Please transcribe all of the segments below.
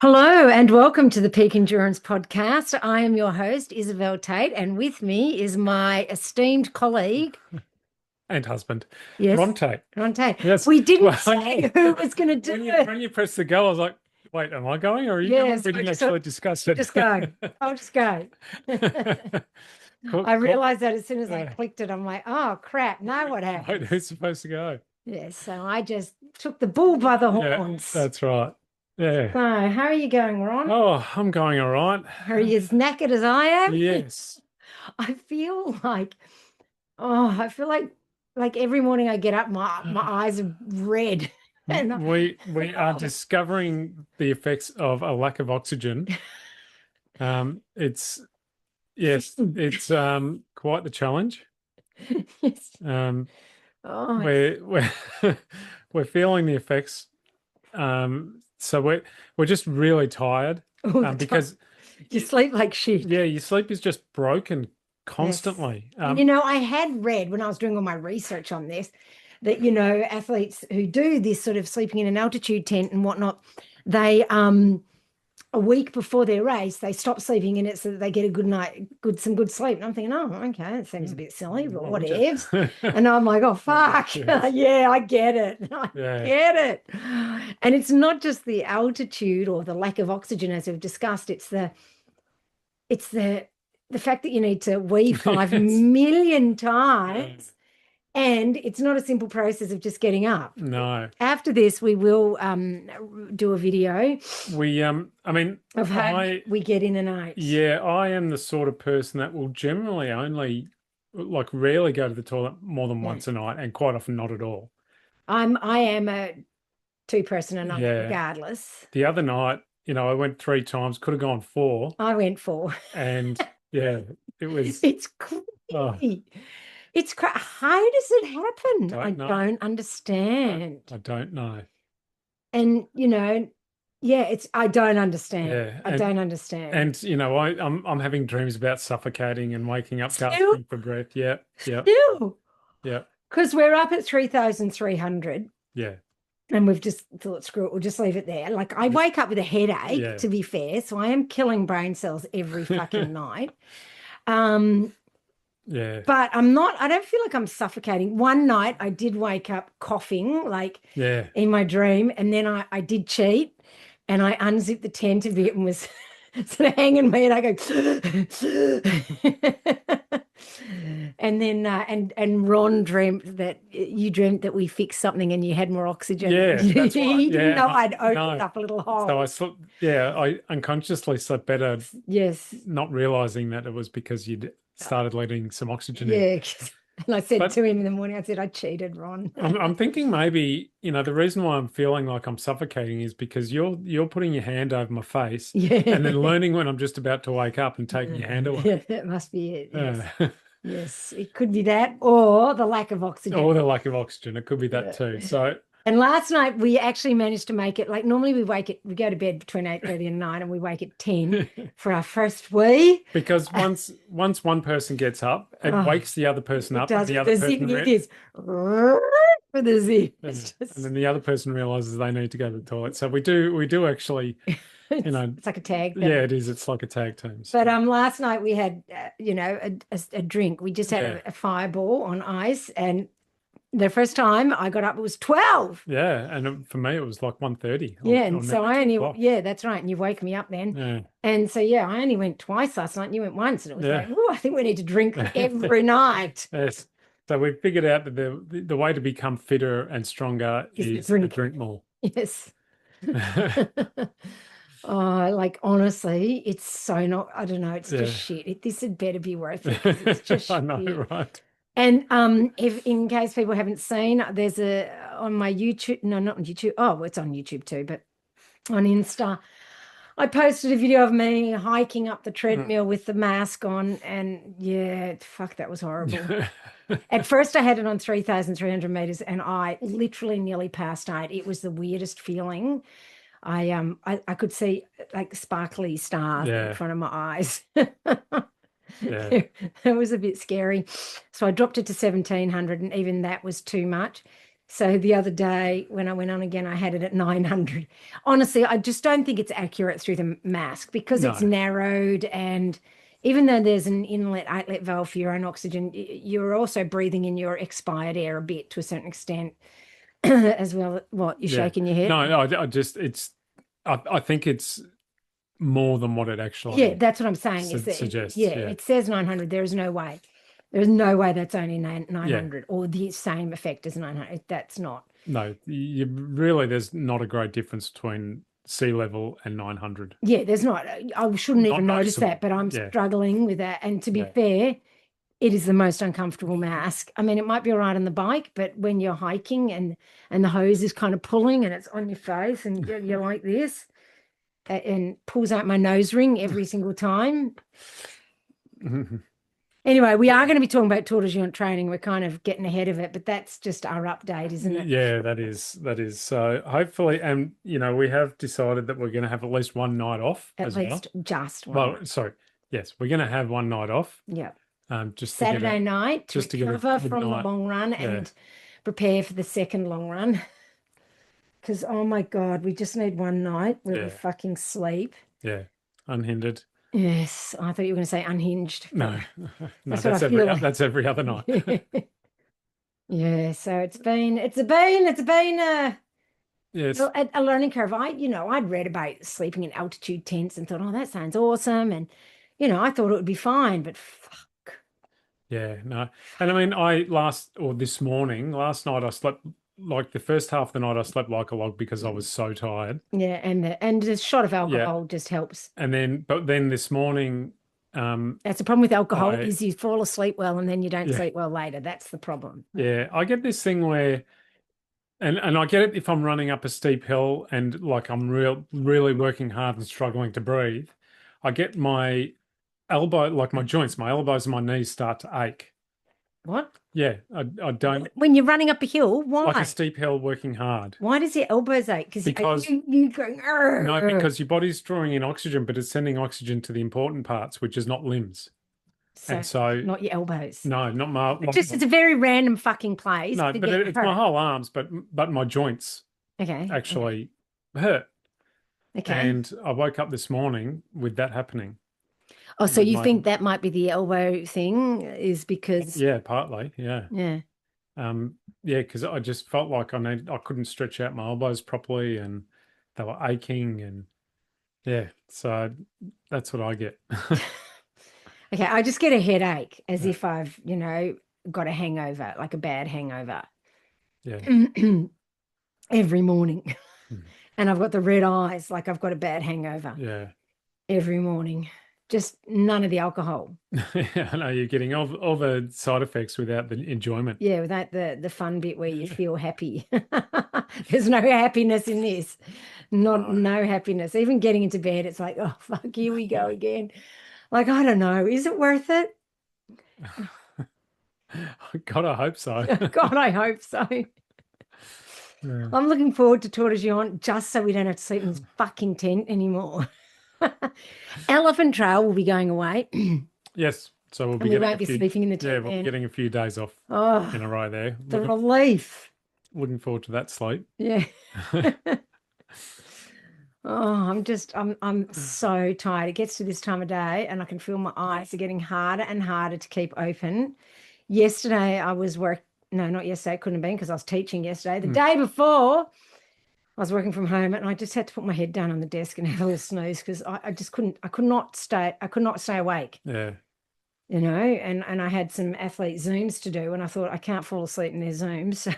Hello and welcome to the Peak Endurance Podcast. I am your host, Isabel Tate, and with me is my esteemed colleague, And husband, yes, Ron Tate. Ron Tate. Yes. We didn't Well, say who was going to do when you it. when you press the go, I was like, wait, am I going or are you going? Yes, We I didn't just thought, actually discuss it. just go. I'll just go. Cool, I cool. realized that as soon as I Uh, clicked it, I'm like, oh crap, now what wait, happens? who's supposed to go? Yes, so I just took the bull by the Yeah, horns. that's right. Yeah. So, how are you going, Ron? Oh, I'm going all right. Are you as knackered as I am? Yes. I feel like I feel like every morning I get up, my eyes are red. And We are discovering the effects of a lack of oxygen. It's yes, it's quite the challenge. yes. Um, Oh, we're we're feeling the effects. So we're just really tired. all the time. Because You sleep like shit. yeah, your sleep is just broken Yes. constantly. And I had read when I was doing all my research on this that, athletes who do this sort of sleeping in an altitude tent and whatnot, they a week before their race, they stop sleeping in it so that they get a some good sleep. And I'm thinking, oh, okay, it seems a bit silly, but What what would you? ifs? And I'm like, oh, fuck. Yes. Yeah, I get it. I Yeah. get it. And it's not just the altitude or the lack of oxygen, as we've discussed, it's the fact that you need to wee five Yes. million Yeah. times. And it's not a simple process of just getting up. No. After this, we will do a video I mean, of how I we get in and out. yeah, I am the sort of person that will generally only like rarely go to the toilet more than Yeah. once a night and quite often not at all. I am a two-person a night Yeah. regardless. The other night, I went 3 times, could have gone four. I went for. And yeah, it was, It's oh, crazy. How does it happen? I don't know. don't understand. I don't know. And yeah, I don't understand. Yeah. I don't understand. And I'm having dreams about suffocating and waking up Still, gasping for breath. Yeah. Yeah. still, Yeah. because we're up at 3,300 Yeah. and we've just thought, screw it, we'll just leave it there. Like I wake up with a headache, Yeah. to be fair, so I am killing brain cells every fucking night. Um, Yeah. But I don't feel like I'm suffocating. One night I did wake up coughing, like Yeah. in my dream, and then I did cheat and I unzipped the tent a bit and was sort of hanging me and I go and then and Ron dreamt that we fixed something and you had more oxygen. Yeah, that's right. He didn't know Yeah. I'd opened No. up a little So hole. I slept, yeah, I unconsciously slept better, Yes. not realizing that it was because you'd started letting some oxygen in. Yeah. And I said But to him in the morning, I said, I cheated, Ron. I'm thinking maybe, the reason why I'm feeling like I'm suffocating is because you're putting your hand over my face Yeah. and then learning when I'm just about to wake up and taking your hand away. Yeah, that must be it. Yes. Uh, Yes. It could be that or the lack of oxygen. or the lack of oxygen. It could be that Yeah. too. So And last night we actually managed to make it. Like normally we go to bed between 8:30 and 9 and we wake at 10 for our first wee. because once one person gets up, it Oh, wakes the other person it up, and does the with other the zip. person It is with the zip. yeah. It's And just then the other person realizes they need to go to the toilet. So we do actually, it's like a tag yeah, thing. it is. It's like a tag team. But So, last night we had a drink. We just had yeah, a fireball on ice, and the first time I got up, it was 12. yeah. And for me, it was like 1:30 Yeah, or and so nearly I 2 only, o'clock. yeah, that's right. And you woke me up then. Yeah, And so, yeah, I only went twice last night and you went once. And it was yeah. like, oh, I think we need to drink every night. Yes. So we figured out that the way to become fitter and stronger Is is to to drink. drink more. Yes. Oh, like honestly, it's so not, I don't know, it's just Yeah, shit. This had better be worth it because it's just I know, shit. right? And if in case people haven't seen, there's a on my YouTube, no, not on YouTube. Oh, well, it's on YouTube too, but on Insta. I posted a video of me hiking up the Mm. treadmill with the mask on, and yeah, fuck, that was horrible. At first, I had it on 3,300 meters, and I literally nearly passed out. It was the weirdest feeling. I could see like sparkly stars in Yeah, front of my eyes. yeah, It was a bit scary. So I dropped it to 1,700, and even that was too much. So the other day when I went on again, I had it at 900. Honestly, I just don't think it's accurate through the mask because it's No, narrowed. And even though there's an inlet outlet valve for your own oxygen, you're also breathing in your expired air a bit to a certain extent as well. What, you're yeah, shaking your head? no, I just I think it's more than what it Yeah, actually that's what I'm saying is that, yeah, suggests. Yeah, it says 900. There is no way. There is no way that's only yeah. 900 or the same effect as 900. That's not. No, you really, there's not a great difference between sea level and 900. Yeah, there's not. I shouldn't Not even notice that, noticeable. but I'm Yeah, struggling with that. And to be yeah, fair, it is the most uncomfortable mask. I mean, it might be all right on the bike, but when you're hiking and the hose is kind of pulling and it's on your face and you're like this and pulls out my nose ring every single time. Anyway, we are going to be talking about Tor Des Geants training. We're kind of getting ahead of it, but that's just our update, isn't it? yeah. That is. So hopefully, and we have decided that we're going to have at least one night off At as well. least just one Well, night. sorry, yes, we're going to have one night off, Yeah. just to get Saturday night to just to get a recover good from the night. long run Yeah, and prepare for the second long run. Because, oh my God, we just need one night where we yeah, fucking sleep. yeah. Unhindered. Yes, I thought you were going to say unhinged, but No, no, that's what I feel like. that's every other night. Yeah, so it's been Yes. a learning curve. I'd read about sleeping in altitude tents and thought, oh, that sounds awesome. And, I thought it would be fine, but fuck. Yeah, no. And I mean, this morning, last night, I slept like the first half of the night, I slept like a log because I was so tired. Yeah, and the shot of Yeah. alcohol just helps. But then this morning, That's the problem with alcohol I, is you fall asleep well and then you don't yeah, sleep well later. That's the problem. yeah, I get this thing where, and I get it if I'm running up a steep hill and like I'm really working hard and struggling to breathe. I get my elbow, like my joints, my elbows and my knees start to ache. What? Yeah, I don't When you're running up a hill, like a why? steep hill working hard. Why does your elbows ache? Because Because you going, No, "Arr." because your body's drawing in oxygen, but it's sending oxygen to the important parts, which is not limbs. So And so, not your elbows. no, not my, It's a very random fucking place no, to but get it's my hurt. whole arms, but my joints Okay. Okay. actually hurt. Okay. And I woke up this morning with that happening. Oh, so With you my, think that might be the elbow thing is because, yeah, partly, yeah. yeah. Yeah, because I just felt like I couldn't stretch out my elbows properly and they were aching and yeah, so that's what I get. Okay, I just get a headache as Yeah, if I've, got a hangover, like a bad hangover yeah. every morning. Mm. And I've got the red eyes, like I've got a bad hangover Yeah. every morning. Just none of the alcohol. I know you're getting all the side effects without the enjoyment. Yeah, without the fun bit where you feel happy. There's no happiness in this. Not No. no happiness. Even getting into bed, it's like, oh fuck, here we go again. Like, I don't know. Is it worth it? God, I hope so. God, I hope so. Yeah. I'm looking forward to Tor Des Geants just so we don't have to sleep in this fucking tent anymore. Elephant Trail will be going away, and Yes, so we'll be we getting won't be sleeping in the tent we'll be then. getting a few days off Oh, in a row there. the relief. Looking forward to that sleep. Yeah. Oh, I'm so tired. It gets to this time of day and I can feel my eyes are getting harder and harder to keep open. Yesterday I was no, not yesterday, it couldn't have been because I was teaching yesterday. The Mm. day before I was working from home and I just had to put my head down on the desk and have a little snooze because I just I could not stay awake, Yeah. and I had some athlete Zooms to do and I thought I can't fall asleep in their Zooms.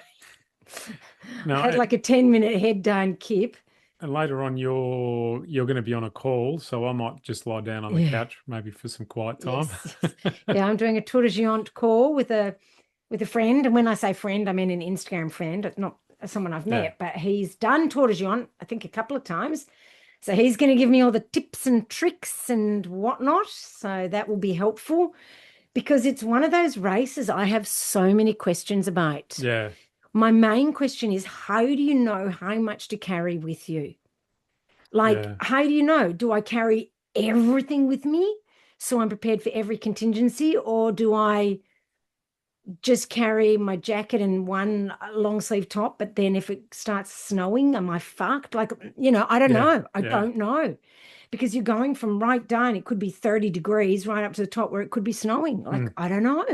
So I Now, had like a 10-minute head down kip. and later on, you're going to be on a call, so I might just lie down on the Yeah. couch maybe for some quiet time. Yes, yes. Yeah, I'm doing a Tour de Géant call with a friend. And when I say friend, I mean an Instagram friend, not someone I've Yeah. met, but he's done Tour de Géant, I think a couple of times. So he's going to give me all the tips and tricks and whatnot. So that will be helpful because it's one of those races I have so many questions about. Yeah. My main question is, how do you know how much to carry with you? Like, Yeah. how do you know? Do I carry everything with me so I'm prepared for every contingency, or do I just carry my jacket and one long sleeve top, but then if it starts snowing, am I fucked? Like, I don't Yeah. know. I Yeah. don't know. Because you're going from right down, it could be 30 degrees right up to the top where it could be snowing. Like, I don't know.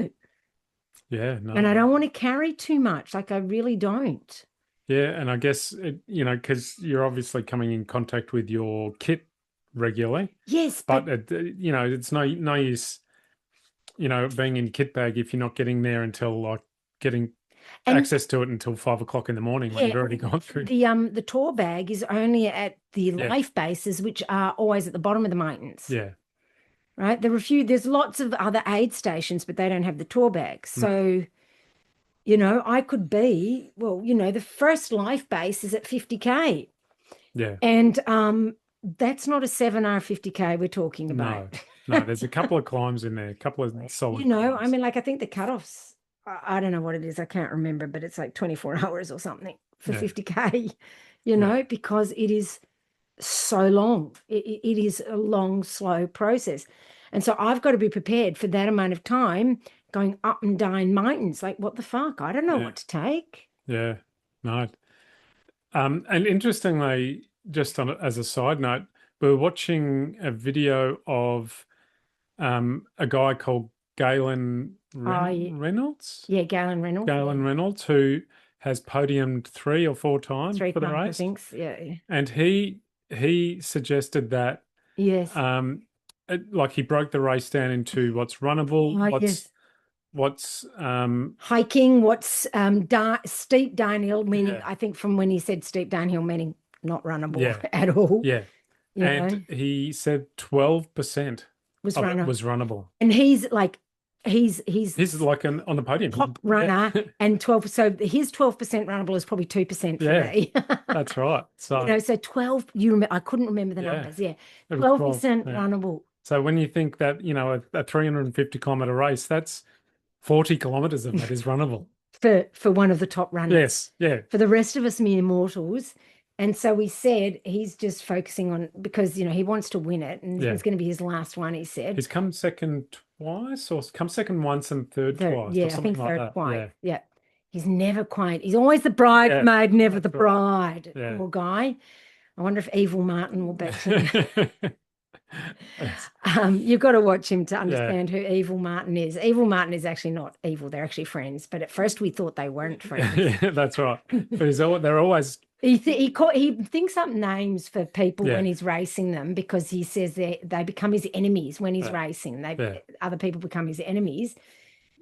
Yeah. And I No. don't want to carry too much. Like, I really don't. Yeah. And I guess, because you're obviously coming in contact with your kit regularly, Yes, but but, it's no use, being in kit bag if you're not getting there until like getting and access to it until 5 o'clock in the morning when yeah, you've already gone through. the tour bag is only at the Yeah. life bases, which are always at the bottom of the mountains. Yeah. Right? There's lots of other aid stations, but they don't have the tour bags. So, I could be, well, the first life base is at 50K. Yeah. And that's not a 7 hour 50K we're talking about. No, there's a couple of climbs in there, a couple of solid I climbs. mean, like I think the cutoffs, I don't know what it is, I can't remember, but it's like 24 hours or something for Yeah. 50K, Yeah. because it is so long. It is a long, slow process. And so I've got to be prepared for that amount of time going up and down mountains. Like, what the fuck? I don't know Yeah. what to take. Yeah. No. And interestingly, just as a side note, we were watching a video of a guy called Galen I, Reynolds, yeah, Galen Reynolds, Galen Reynolds, who has podiumed 3 or 4 times three for the times, I race, think. Yeah. and he suggested that Yes. like he broke the race down into what's runnable, Yes. what's Hiking, what's steep downhill, meaning, yeah, I think from when he said steep downhill, meaning not runnable yeah, at all, yeah. And he said 12% was of it runner. was runnable. And he's like, he's He's like on the podium. top runner, and 12. So his 12% runnable is probably 2% for Yeah, me. that's right. So So 12, I couldn't remember the yeah, numbers. Yeah. it was 12% 12. Yeah. runnable So when you think that, a 350-kilometer race, that's 40 kilometers of that is runnable. for one of the top runners. Yes, yeah. For the rest of us mere mortals. And so we said he's just focusing on, because he wants to win it, and Yeah. it's going to be his last one, he said. He's come second twice, or come second once and third twice, Yeah, or I something think like third that. quite. Yeah. He's never quite, he's always the bridesmaid, never the that's right. bride. Yeah. Poor guy. I wonder if Evil Martin will back him. Yes. You've got to watch him to understand who Evil Martin is. Evil Martin is actually not evil; they're actually friends. But at first, we thought they weren't friends. Yeah, that's right. But they're always He thinks up names for people when he's racing them, because he says they become his enemies when he's racing. Other people become his enemies,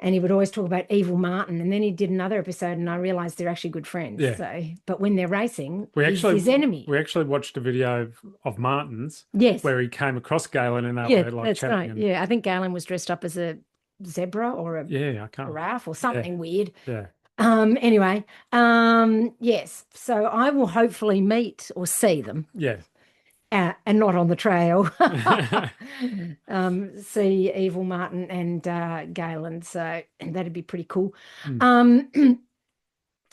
and he would always talk about Evil Martin. And then he did another episode, and I realized they're actually good friends. Yeah. So, but when they're racing, he's his enemy. We actually watched a video of Martin's, yes, where he came across Galen, and they were like that's chatting. right. Yeah, I think Galen was dressed up as a zebra or a giraffe or something weird. Yeah. Anyway, yes. So I will hopefully meet or see them. Yeah. And not on the trail. See Evil Martin and Galen. So that'd be pretty cool.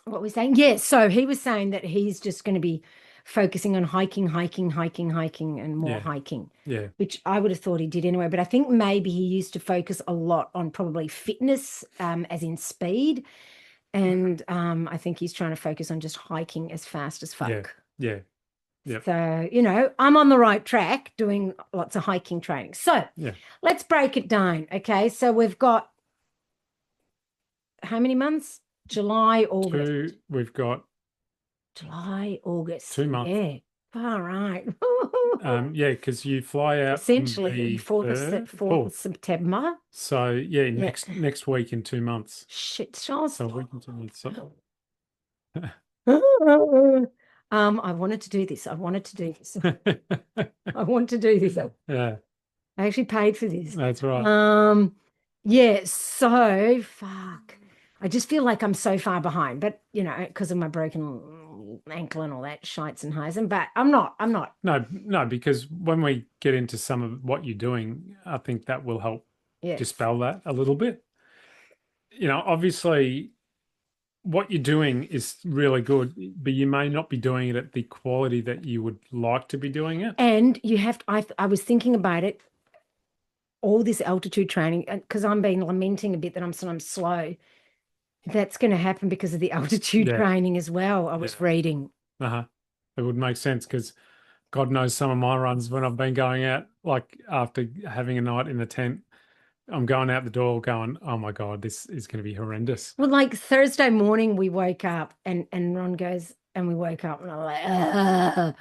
What we're saying? Yes. So he was saying that he's just going to be focusing on hiking, and more hiking. Yeah. Which I would have thought he did anyway. But I think maybe he used to focus a lot on probably fitness, as in speed. And I think he's trying to focus on just hiking as fast as fuck. Yeah. Yep. So, I'm on the right track doing lots of hiking training. So let's break it down. Okay. So we've got how many months? July, August. We've got July, August. 2 months. Yeah. All right. Yeah, because you fly out essentially 4th of September. So next week in 2 months. Shit, Charles. So a week and 2 months. So. I wanted to do this. I want to do this. Yeah. I actually paid for this. That's right. Yeah, so fuck. I just feel like I'm so far behind, but because of my broken ankle and all that shites and highs, but I'm not. No, because when we get into some of what you're doing, I think that will help dispel that a little bit. Obviously what you're doing is really good, but you may not be doing it at the quality that you would like to be doing it. And you have to, I was thinking about it, all this altitude training, because I'm been lamenting a bit that I'm sometimes slow That's going to happen because of the altitude Yeah, training as well. I was yeah. reading. Uh-huh. It would make sense because God knows some of my runs when I've been going out, like after having a night in the tent, I'm going out the door going, oh my God, this is going to be horrendous. Well, like Thursday morning, we woke up and Ron goes, and we woke up and I'm like, "Ugh,"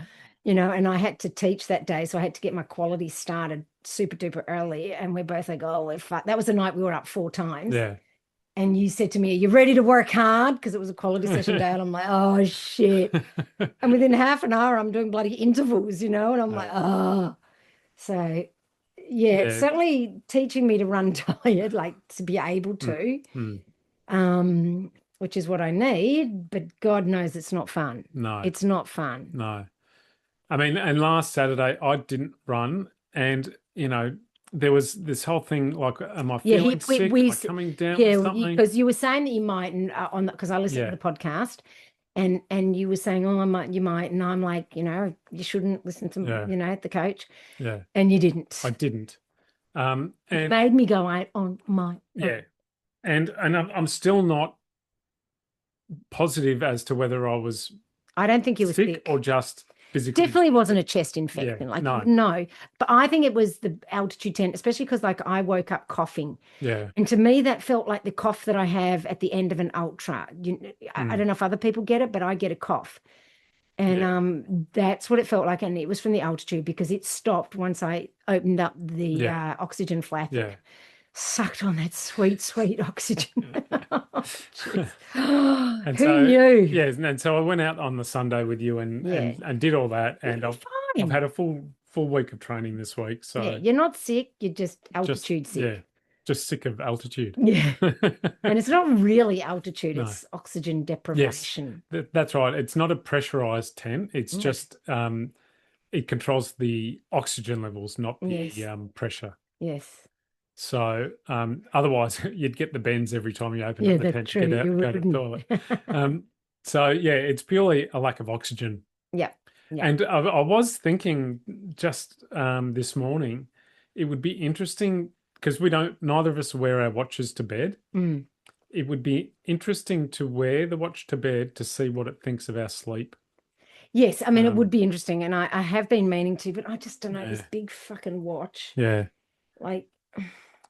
and I had to teach that day. So I had to get my quality started super duper early. And we're both like, oh, we're fucked. That was the night we were up 4 times. Yeah. And you said to me, are you ready to work hard? Because it was a quality session day. And I'm like, oh, shit. And within half an hour, I'm doing bloody intervals, and I'm like, oh. So, yeah, it's Yeah. certainly teaching me to run tired, like to be able Mm, to, mm. which is what I need. But God knows it's not fun. No, It's not fun. no. I mean, and last Saturday I didn't run, and there was this whole thing like, am I Yeah, feeling sick? Am I coming down with yeah, something? because you were saying that you might, and on because I listened to Yeah, the podcast, and you were saying, oh, I might, you might, and I'm like, you shouldn't listen to, yeah, the coach, yeah. and you I didn't. didn't. You And made me go out on my own. yeah, and I'm still not positive as to whether I was I don't think you were sick or sick. just physically. Definitely wasn't a chest Yeah, infection. Like, no, no, but I think it was the altitude tent, especially because like I woke up coughing. yeah, And to me, that felt like the cough that I have at the end of an ultra. I mm, don't know if other people get it, but I get a cough. And yeah, that's what it felt like. And it was from the altitude because it stopped once I opened up the yeah, oxygen flap and yeah. sucked on that sweet, sweet oxygen. Oh, jeez. And Who so, knew? yeah, and so I went out on the Sunday with you and Yeah. and did all that, Yeah, and you're I've fine. had a full week of training this week, Yeah, so you're not sick. You're just just altitude yeah, sick. just sick of altitude. Yeah. And it's not really altitude, No, it's oxygen yes, deprivation. that's right. It's not a pressurized tent. It's No. just it controls the oxygen levels, not the Yes. pressure. Yes. So otherwise, you'd get the bends every time you open Yeah, up the that's tent to true. get out You to go to the wouldn't. toilet. So yeah, it's purely a lack of oxygen. Yeah. Yeah. And I was thinking just this morning, it would be interesting because neither of us wear our watches to bed. Mm. It would be interesting to wear the watch to bed to see what it thinks of our sleep. Yes, I mean it would Um, be interesting, and I have been meaning to, but I just don't know this yeah, big fucking watch. yeah, Like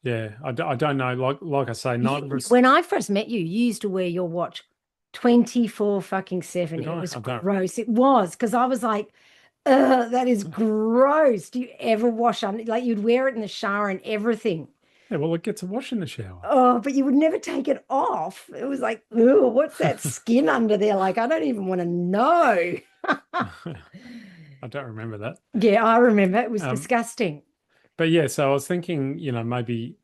yeah. I don't know. Like I say, neither of us when I first met you, you used to wear your watch 24 fucking 7. did. It I was don't. gross. It was because I was like, ugh, that is gross. Do you ever wash under like you'd wear it in the shower and everything? Yeah, well, it gets a wash in the shower. Oh, but you would never take it off. It was like, oh, what's that skin under there? Like, I don't even want to know. I don't remember that. Yeah, I remember. It was Um, disgusting. but yeah, so I was thinking, maybe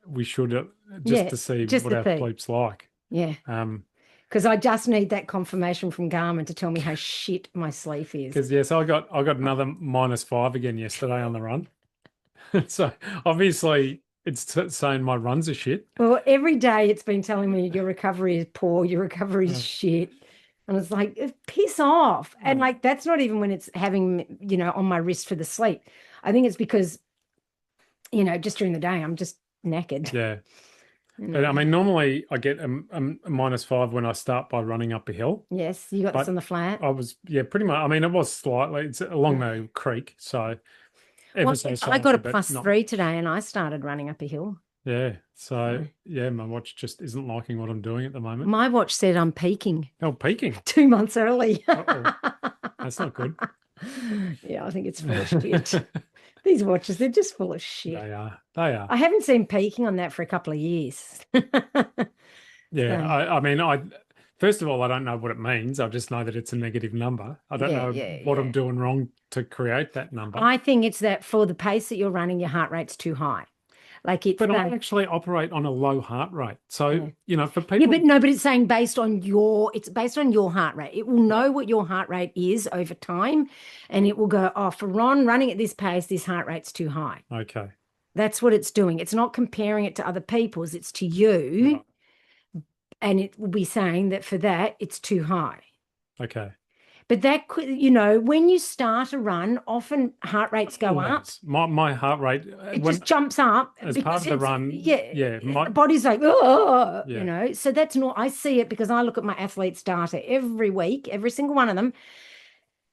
we should just Yeah, to see just what the our thing. sleep's like. Yeah, Um, because I just need that confirmation from Garmin to tell me how shit my sleep is. because yes, I got another -5 again yesterday on the run. So obviously it's saying my runs are shit. Well, every day it's been telling me your recovery is poor, your recovery is Uh, shit. And it's like, piss off. And uh, like, that's not even when it's having, on my wrist for the sleep. I think it's because, just during the day, I'm just knackered. yeah. You But I know. mean, normally I get a -5 when I start by running up a hill. Yes, you got this But on the flat. I was, yeah, pretty much. I mean, it was slightly. It's along the creek, so ever Well, so I got slightly, a but plus not. 3 today and I started running up a hill. Yeah. So So yeah, my watch just isn't liking what I'm doing at the moment. my watch said I'm peaking Oh, peaking. 2 months early. Uh-oh. That's not good. Yeah, I think it's full of shit. These watches, they're just full of shit. They are. They are. I haven't seen peaking on that for a couple of years. Yeah. So, I mean, first of all, I don't know what it means. I just know that it's a negative number. I don't yeah, know yeah, what yeah. I'm doing wrong to create that number. I think it's that for the pace that you're running, your heart rate's too high. Like it's But I that. actually operate on a low heart rate. So, Yeah. for Yeah, people, but no, but it's saying it's based on your heart rate. It will know what your heart rate is over time, and it will go, oh, for Ron running at this pace, this heart rate's too high. okay. That's what it's doing. It's not comparing it to other people's, it's to you, Right. and it will be saying that for that, it's too high. Okay. But that could, you know, when you start a run, often heart rates go up. Always. My heart rate It when just jumps up as because part of the it's, run, yeah, my the body's like, oh, yeah, you know. So that's not, I see it because I look at my athletes' data every week, every single one of them.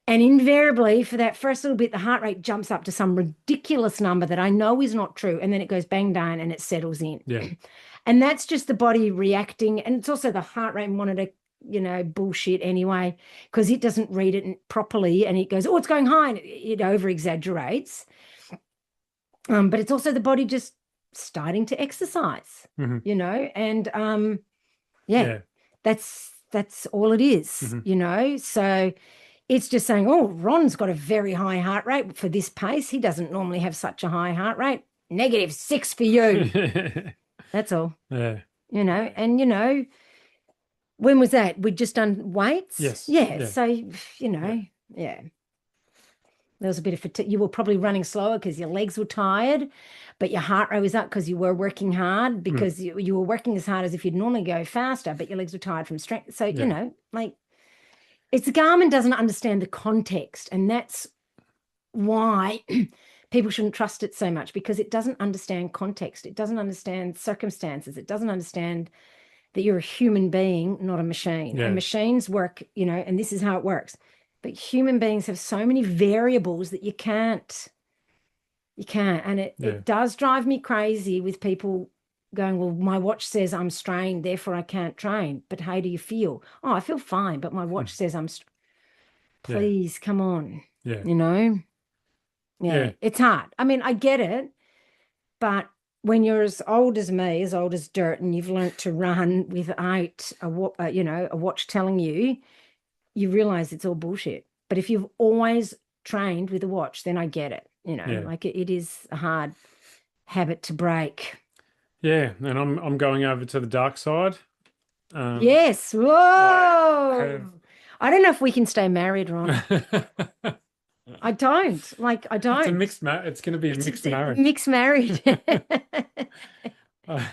And invariably, for that first little bit, the heart rate jumps up to some ridiculous number that I know is not true. And then it goes bang down and it settles in. yeah, And that's just the body reacting. And it's also the heart rate monitor, you know, bullshit anyway, because it doesn't read it properly and it goes, oh, it's going high. And it over exaggerates. But it's also the body just starting to exercise, mhm, you know, and yeah, that's all it is, mhm. you know. So it's just saying, oh, Ron's got a very high heart rate for this pace. He doesn't normally have such a high heart rate. -6 for you. That's all, Yeah. you know. And, you know, when was that? We'd just done weights? Yes. Yeah. Yeah. So, you know, yeah. There was a bit of fatigue. You were probably running slower because your legs were tired, but your heart rate was up because you were working hard because you were working as hard as if you'd normally go faster, but your legs were tired from strength. So, you Yeah. know, like it's the Garmin doesn't understand the context. And that's why people shouldn't trust it so much because it doesn't understand context. It doesn't understand circumstances. It doesn't understand that you're a human being, not a machine. Yeah. And machines work, you know, and this is how it works. But human beings have so many variables that you can't. And Yeah. it does drive me crazy with people going, well, my watch says I'm strained, therefore I can't train. But how do you feel? Oh, I feel fine, but my watch says I'm please, come on. Yeah. You know? Yeah. It's hard. I mean, I get it, but when you're as old as me, as old as dirt, and you've learnt to run without you know, a watch telling you, you realize it's all bullshit. But if you've always trained with a watch, then I get it. You know, Yeah. like it is a hard habit to break. Yeah. And I'm going over to the dark side. Yes. Whoa. have- I don't know if we can stay married, Ron. It's I don't. Like, I don't. a mixed it's going to be a mixed marriage. Mixed married. Uh,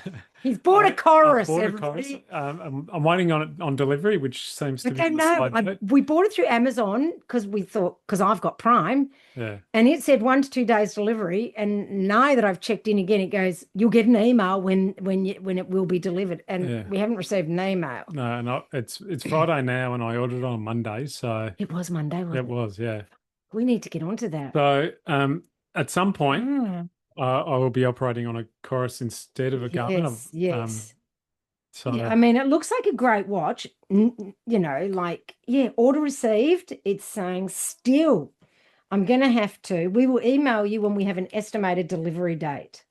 He's bought a chorus, bought a everybody. chorus. I'm waiting on it on delivery, which seems to be Okay, on the no, slow bit. we bought it through Amazon because we thought, because I've got Prime, Yeah. and it said 1 to 2 days delivery. And now that I've checked in again, it goes, you'll get an email when it will be delivered. And Yeah. we haven't received an email. No, it's Friday now, and I ordered it on Monday, so It was Monday, wasn't it was, yeah. We need to get onto that. So at some point, Mm. I will be operating on a chorus instead of a Garmin. Yes. So Yeah, I mean, it looks like a great watch. You know, like, yeah, order received. It's saying still, I'm going to have to. We will email you when we have an estimated delivery date.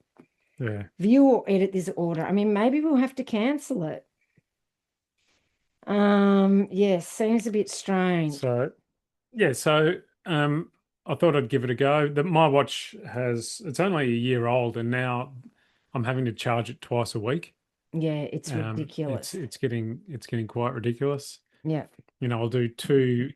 yeah, View or edit this order. I mean, maybe we'll have to cancel it. Yes, seems a bit strange. so yeah, I thought I'd give it a go. My watch it's only a year old, and now I'm having to charge it twice a week. Yeah, it's ridiculous. It's getting quite ridiculous. Yeah. You know, I'll do two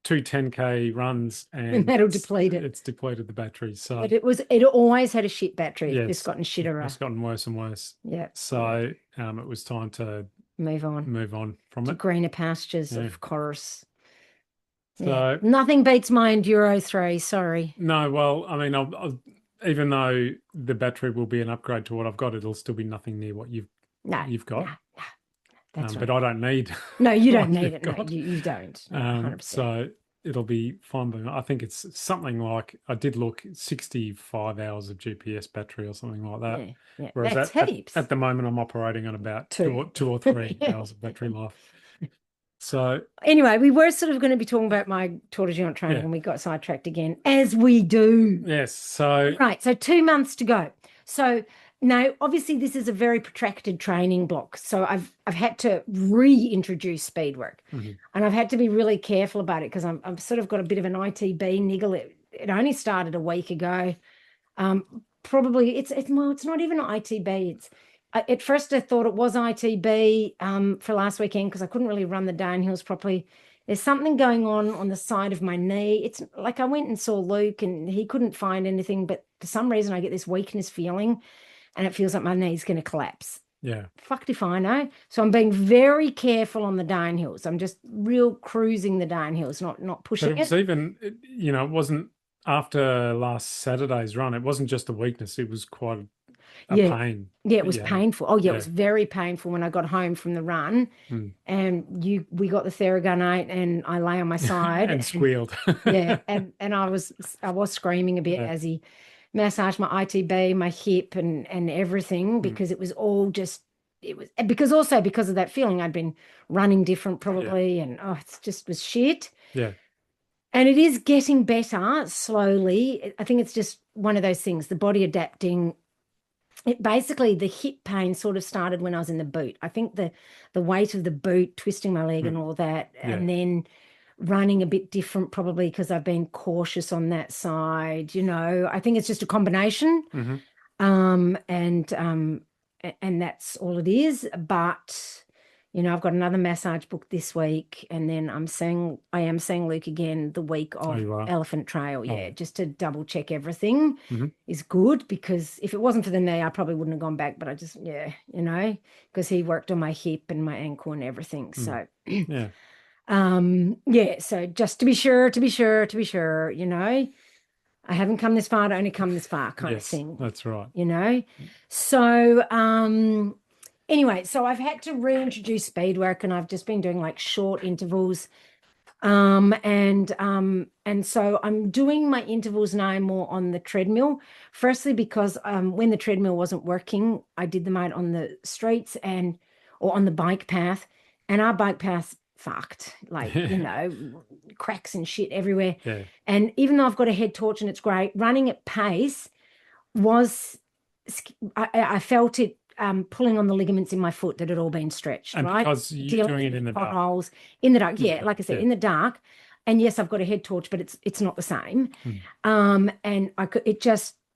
10K runs and that'll deplete it. It's depleted the battery. So But it always had a shit battery. yeah, It's gotten shitter. It's gotten worse and worse. Yeah. So it was time to move on from to it. greener pastures, of course. So yeah. Nothing beats my Enduro 3. Sorry. No, well, I mean, I'll even though the battery will be an upgrade to what I've got, it'll still be nothing near what you've got. No. That's right. But I don't need. No, you don't need it. No, you don't. 100%. So it'll be fine. But I think it's something like, I did look, 65 hours of GPS battery or something like that. Yeah. Whereas That's heaps. at the moment, I'm operating on about 2 or 3 hours of battery life. So anyway, we were sort of going to be talking about my Tor Des Geants training and we got sidetracked again, as we do. Yes. So right. So 2 months to go. So now, obviously, this is a very protracted training block. So I've had to reintroduce speed work, and I've had to be really careful about it because I've sort of got a bit of an ITB niggle. It only started a week ago. Probably it's not even ITB. It's at first I thought it was ITB for last weekend because I couldn't really run the downhills properly. There's something going on the side of my knee. It's like I went and saw Luke and he couldn't find anything, but for some reason I get this weakness feeling and it feels like my knee's going to collapse. Yeah. Fucked if I know. So I'm being very careful on the downhills. I'm just real cruising the downhills, not But pushing it was it. even, it wasn't after last Saturday's run. It wasn't just a weakness. It was quite a Yeah. pain Yeah, it that was you had. painful. Oh yeah, it Yeah. was very painful when I got home from the run Mm. and we got the Theragunate and I lay on my side And and squealed. yeah, and I was screaming a bit Yeah. as he massaged my ITB, my hip and everything Mm. because it was all just it was because also because of that feeling I'd been running different Yeah. probably and it's just was shit. Yeah. And it is getting better slowly. I think it's just one of those things, the body adapting. It basically the hip pain sort of started when I was in the boot. I think the weight of the boot, twisting my leg and Mm. all that, Yeah. and then running a bit different probably because I've been cautious on that side, I think it's just a combination. Hmm. And that's all it is. But I've got another massage booked this week, and then I am seeing Luke again the week Oh, of you are. Elephant Trail, yeah, Oh. just to double check everything Hmm. is good because if it wasn't for the knee, I probably wouldn't have gone back. But I just, yeah, because he worked on my hip and my ankle and everything. Mm. So Yeah. yeah, so just to be sure, I haven't come this far to only come this far kind of Yes, thing, that's right. you know. So anyway, so I've had to reintroduce speed work and I've just been doing like short intervals. And so I'm doing my intervals now more on the treadmill. Firstly, because when the treadmill wasn't working, I did them out on the streets or on the bike path, and our bike path fucked, like, cracks and shit everywhere. Yeah. And even though I've got a head torch and it's great, running at pace was I felt it pulling on the ligaments in my foot that had all been stretched, And right? because you're Dealing doing it with in the dark. potholes in the dark. Yeah, like I said, Yeah. in the dark. And yes, I've got a head torch, but it's not the same. Mm. And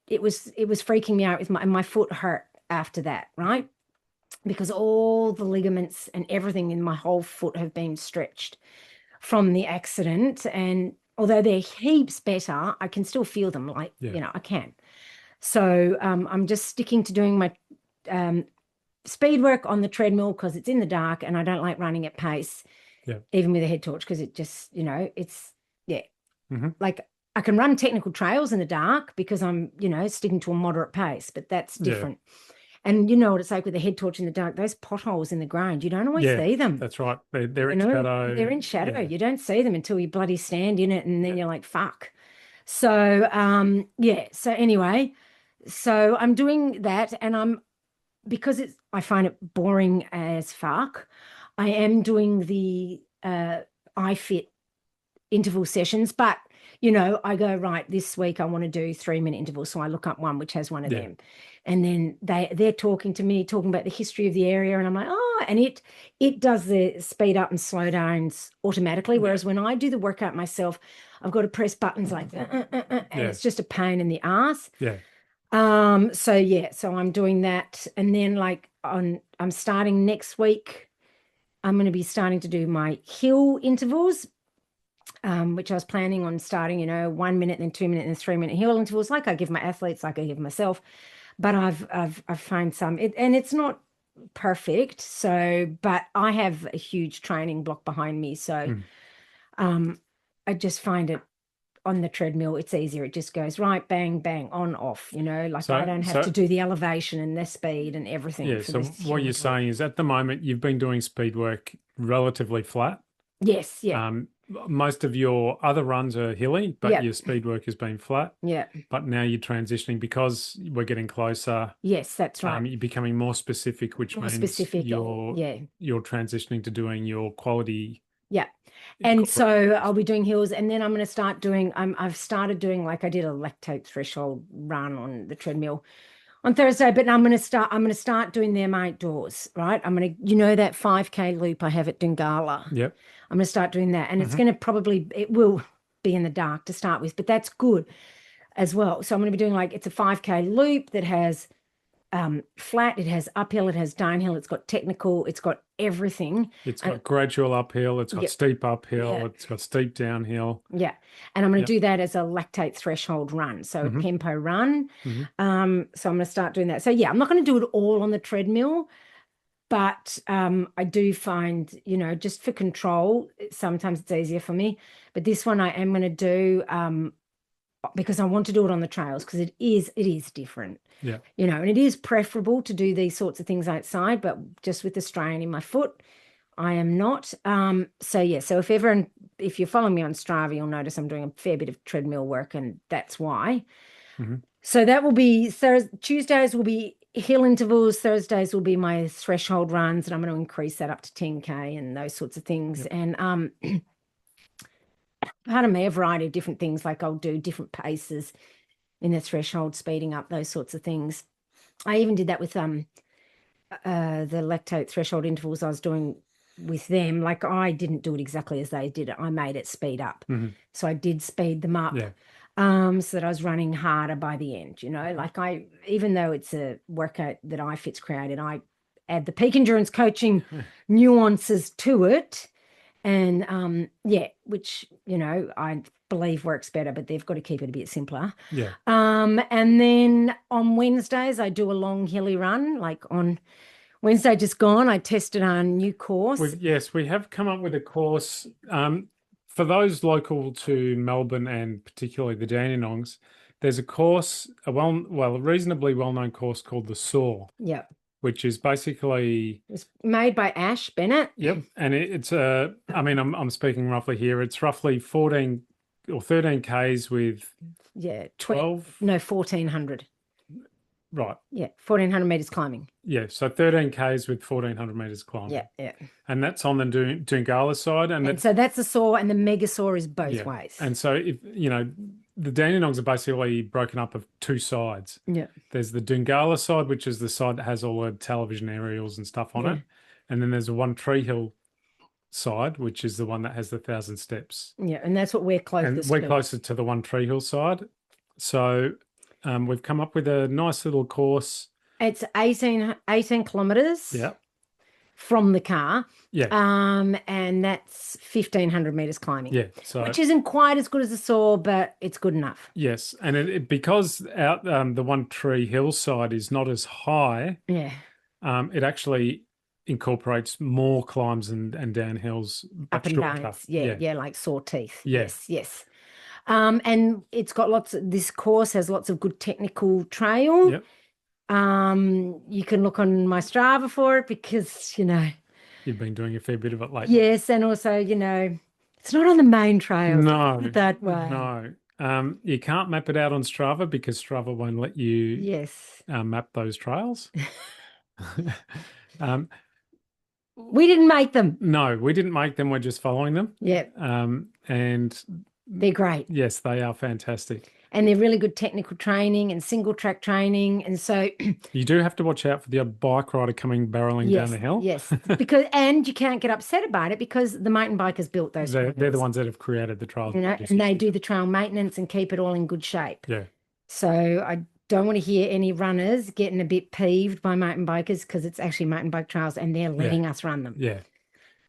it was freaking me out with my foot hurt after that, right? Because all the ligaments and everything in my whole foot have been stretched from the accident. And although they're heaps better, I can still feel them like, Yeah. I can. So I'm just sticking to doing my um, speed work on the treadmill because it's in the dark and I don't like running at pace, Yeah. even with a head torch, because it just, it's, yeah, Hmm. like I can run technical trails in the dark because I'm, sticking to a moderate pace, but that's Yeah. different. And you know what it's like with a head torch in the dark, those potholes in the ground, you don't always Yeah, see them. that's right. They're in shadow. They're in shadow. Yeah. You don't see them until you bloody stand in it and then Yeah. you're like, fuck. So, yeah. So anyway, so I'm doing that and because I find it boring as fuck, I am doing the iFit interval sessions, but I go, right, this week I want to do 3-minute intervals. So I look up one which has one of Yeah. them. And then they're talking to me, talking about the history of the area. And I'm like, oh, and it does the speed up and slow downs automatically. Whereas when I do the workout myself, I've got to press buttons like and Yeah. it's just a pain in the ass. Yeah. So yeah, so I'm doing that. And then I'm starting next week. I'm going to be starting to do my hill intervals, which I was planning on starting, 1 minute, then 2 minute, then 3-minute hill intervals, like I give my athletes, like I give myself. But I've found some, and it's not perfect. So, but I have a huge training block behind me. So, Mm. I just find it on the treadmill, it's easier. It just goes right, bang, bang, on, off, like I don't have to do the elevation and the speed and everything Yeah. for So this what hill you're interval. saying is at the moment you've been doing speed work relatively flat. Yes, yeah, Most of your other runs are hilly, but yeah, your speed work has been flat. yeah. But now you're transitioning because we're getting closer. Yes, that's right. You're becoming more specific, which More means specific, yeah. you're transitioning to doing your quality. Yeah. And so I'll be doing hills and then I'm going to start doing, I've started doing, like I did a lactate threshold run on the treadmill on Thursday, but I'm going to start doing them outdoors, right? I'm going to, that 5K loop I have at Dungala. Yep. I'm going to start doing that. And it's going to it will be in the dark to start with, but that's good as well. So I'm going to be doing it's a 5K loop that has flat, it has uphill, it has downhill, it's got technical, it's got everything. It's got gradual uphill, it's got steep uphill, Yeah. it's got steep downhill. Yeah. And I'm going to do that as a lactate threshold run. So a tempo run. So I'm going to start doing that. So yeah, I'm not going to do it all on the treadmill, But I do find, just for control, sometimes it's easier for me. But this one I am going to do because I want to do it on the trails because it is different. Yeah. And it is preferable to do these sorts of things outside, but just with the strain in my foot, I am not. So yeah, so if you're following me on Strava, you'll notice I'm doing a fair bit of treadmill work, and that's why. Mm-hmm. So that will be Tuesdays will be hill intervals, Thursdays will be my threshold runs, and I'm going to increase that up to 10K and those sorts of things. Yep. And pardon me, a variety of different things, like I'll do different paces in the threshold, speeding up, those sorts of things. I even did that with the lactate threshold intervals I was doing with them. Like I didn't do it exactly as they did it. I made it speed up. Mm-hmm. So I did speed them up. Yeah. So that I was running harder by the end, like even though it's a workout that iFit's created, I add the peak endurance coaching nuances to it. And which, I believe works better, but they've got to keep it a bit simpler. Yeah. And then on Wednesdays, I do a long hilly run. Like on Wednesday just gone, I tested our new course. We have come up with a course for those local to Melbourne and particularly the Dandenongs. There's a course, a reasonably well-known course called the Soar. Yep. Which is basically it's made by Ash Bennett. Yep, and it's I'm speaking roughly here. It's roughly 14 or 13 Ks with 1,400. Right. Yeah, 1,400 meters climbing. Yeah, so 13 Ks with 1,400 meters climbing. Yeah. And that's on the Doongala side, and so that's the Soar, and the Mega Soar is both ways. And so if the Dandenongs are basically broken up of two sides. Yeah. There's the Doongala side, which is the side that has all the television aerials and stuff on it. And then there's a One Tree Hill side, which is the one that has the 1,000 steps. Yeah, and that's what we're closest to. And we're closer to the One Tree Hill side. So we've come up with a nice little course. It's 18 kilometers. Yeah. From the car. Yeah. And that's 1,500 meters climbing. Yeah. Which isn't quite as good as the Soar, but it's good enough. Yes. And it because out the One Tree Hill side is not as high. Yeah. It actually incorporates more climbs and downhills. Up and down. Yeah, like saw teeth. Yeah. Yes. And it's got this course has lots of good technical trail. Yep. You can look on my Strava for it because, You've been doing a fair bit of it lately. Yes, and also, it's not on the main trails. No. That way. No. You can't map it out on Strava because Strava won't let you map those trails. We didn't make them. No, we didn't make them. We're just following them. Yeah. And they're great. Yes, they are fantastic. And they're really good technical training and single track training. And so you do have to watch out for the bike rider coming barreling down the hill. Yes. And you can't get upset about it because the mountain bikers built those. They're the ones that have created the trails. And they do the trail maintenance and keep it all in good shape. Yeah. So I don't want to hear any runners getting a bit peeved by mountain bikers because it's actually mountain bike trails and they're letting us run them. Yeah.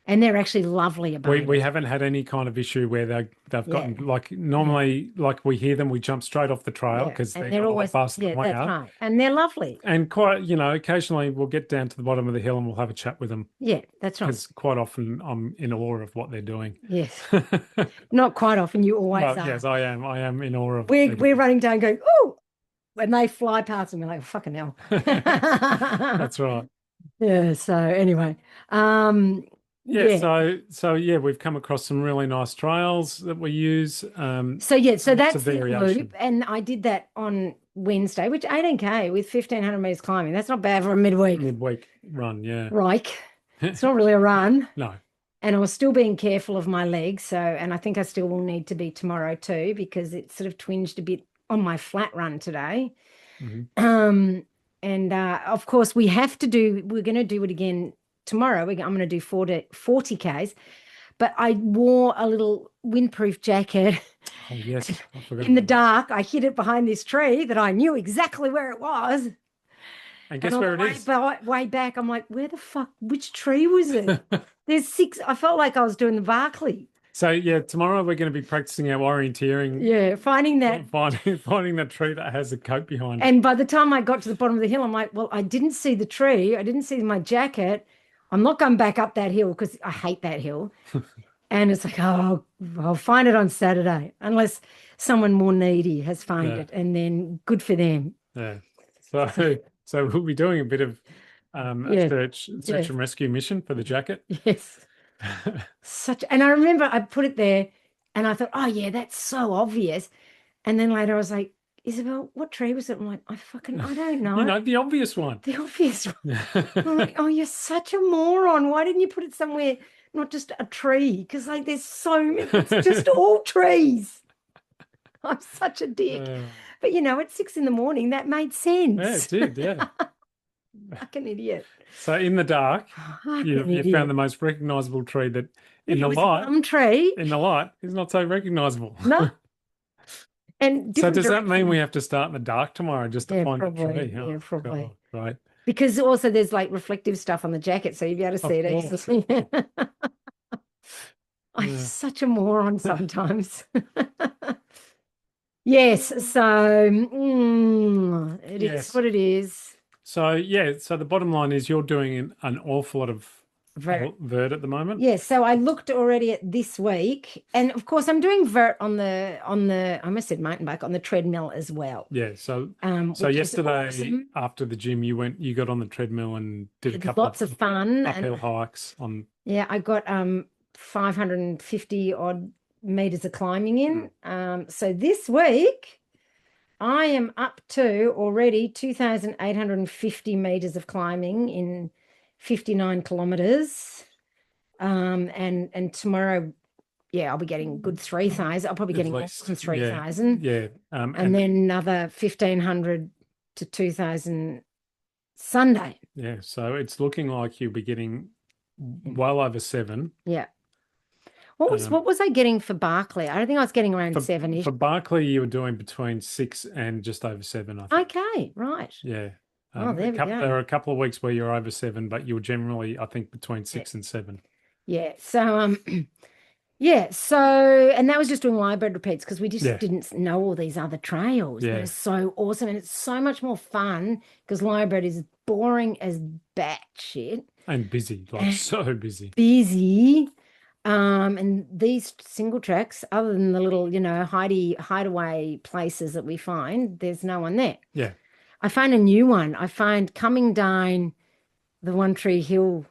And they're actually lovely about it. We haven't had any kind of issue where they've gotten like normally like we hear them, we jump straight off the trail because they're always faster than we are. Right. And they're lovely. And quite occasionally we'll get down to the bottom of the hill and we'll have a chat with them. Yeah, that's right. Because quite often I'm in awe of what they're doing. Yes. Not quite often, you always are. Yes, I am. I am in awe of we're running down going, oh, when they fly past and we're like, fucking hell. That's right. Yeah, so anyway. So we've come across some really nice trails that we use. So that's the loop, and I did that on Wednesday, which 18K with 1,500 meters climbing. That's not bad for a midweek run, yeah. Right, it's not really a run. No. And I was still being careful of my legs, and I think I still will need to be tomorrow too because it sort of twinged a bit on my flat run today. Mm-hmm. And of course we're going to do it again tomorrow. I'm going to do 40 Ks, but I wore a little windproof jacket. Oh, yes. In the dark. I hid it behind this tree that I knew exactly where it was. And guess where it is? Way back, I'm like, where the fuck, which tree was it? There's 6. I felt like I was doing the Barclay. So yeah, tomorrow we're going to be practicing our orienteering, Yeah, finding that. finding the tree that has a coat behind it. And by the time I got to the bottom of the hill, I'm like, well, I didn't see the tree. I didn't see my jacket. I'm not going back up that hill because I hate that hill. And it's like, oh, I'll find it on Saturday, unless someone more needy has found Yeah, it, and then good for them. yeah. So we'll be doing a bit of a Yeah, search yes, and rescue mission for the jacket. yes. And I remember I put it there and I thought, oh yeah, that's so obvious. And then later I was like, Isabel, what tree was it? I'm like, I don't You know. know, the obvious one. The obvious one. I'm like, oh, you're such a moron. Why didn't you put it somewhere, not just a tree? Because like there's so many, it's just all trees. I'm such a dick. But at 6 a.m, that made Yeah, it sense. did, yeah. Like an idiot. So in the dark, Like you an you idiot. found the most recognizable tree that in It the was a light, plum tree. in the light is not so recognizable. No. And So different does that mean direction. we have to start in the dark tomorrow just to Yeah, find the probably. tree? Yeah, Oh probably. God, right. Because also there's like reflective stuff on the jacket, so you'll be able to see Of it course. easily. I'm Yeah. such a moron sometimes. Yes, so it is Yes. what it is. So yeah, so the bottom line is you're doing an awful lot of Vert. vert at the moment. Yes, so I looked already at this week, and of course I'm doing vert on the I almost said mountain bike on the treadmill as well. Yeah. So Which is yesterday awesome. after the gym, you got on the treadmill and did a It's couple lots of of fun, uphill and hikes on. yeah, I got 550 odd meters of climbing in. So this week I am up to already 2,850 meters of climbing in 59 kilometers. And tomorrow, yeah, I'll be getting good 3,000. I'll probably At getting more least, than yeah, 3,000. yeah. And then another 1,500 to 2,000 Sunday. yeah, so it's looking like you'll be getting well over 7. Yeah. What was I getting for Barclay? I don't think I was getting around 7-ish. For Barclay, you were doing between 6 and just over 7, I think. Okay, right. Yeah. Oh, there we go. There are a couple of weeks where you're over 7, but you're generally, I think, between 6 and 7. Yeah. So yeah, so and that was just doing Lyrebird repeats because we just Yeah. didn't know all these other trails. Yeah. They're so awesome and it's so much more fun because Lyrebird is boring as batshit. And busy, like so busy. Busy. And these single tracks, other than the little, hideaway places that we find, there's no one there. Yeah. I find a new one. I find coming down the One Tree Hill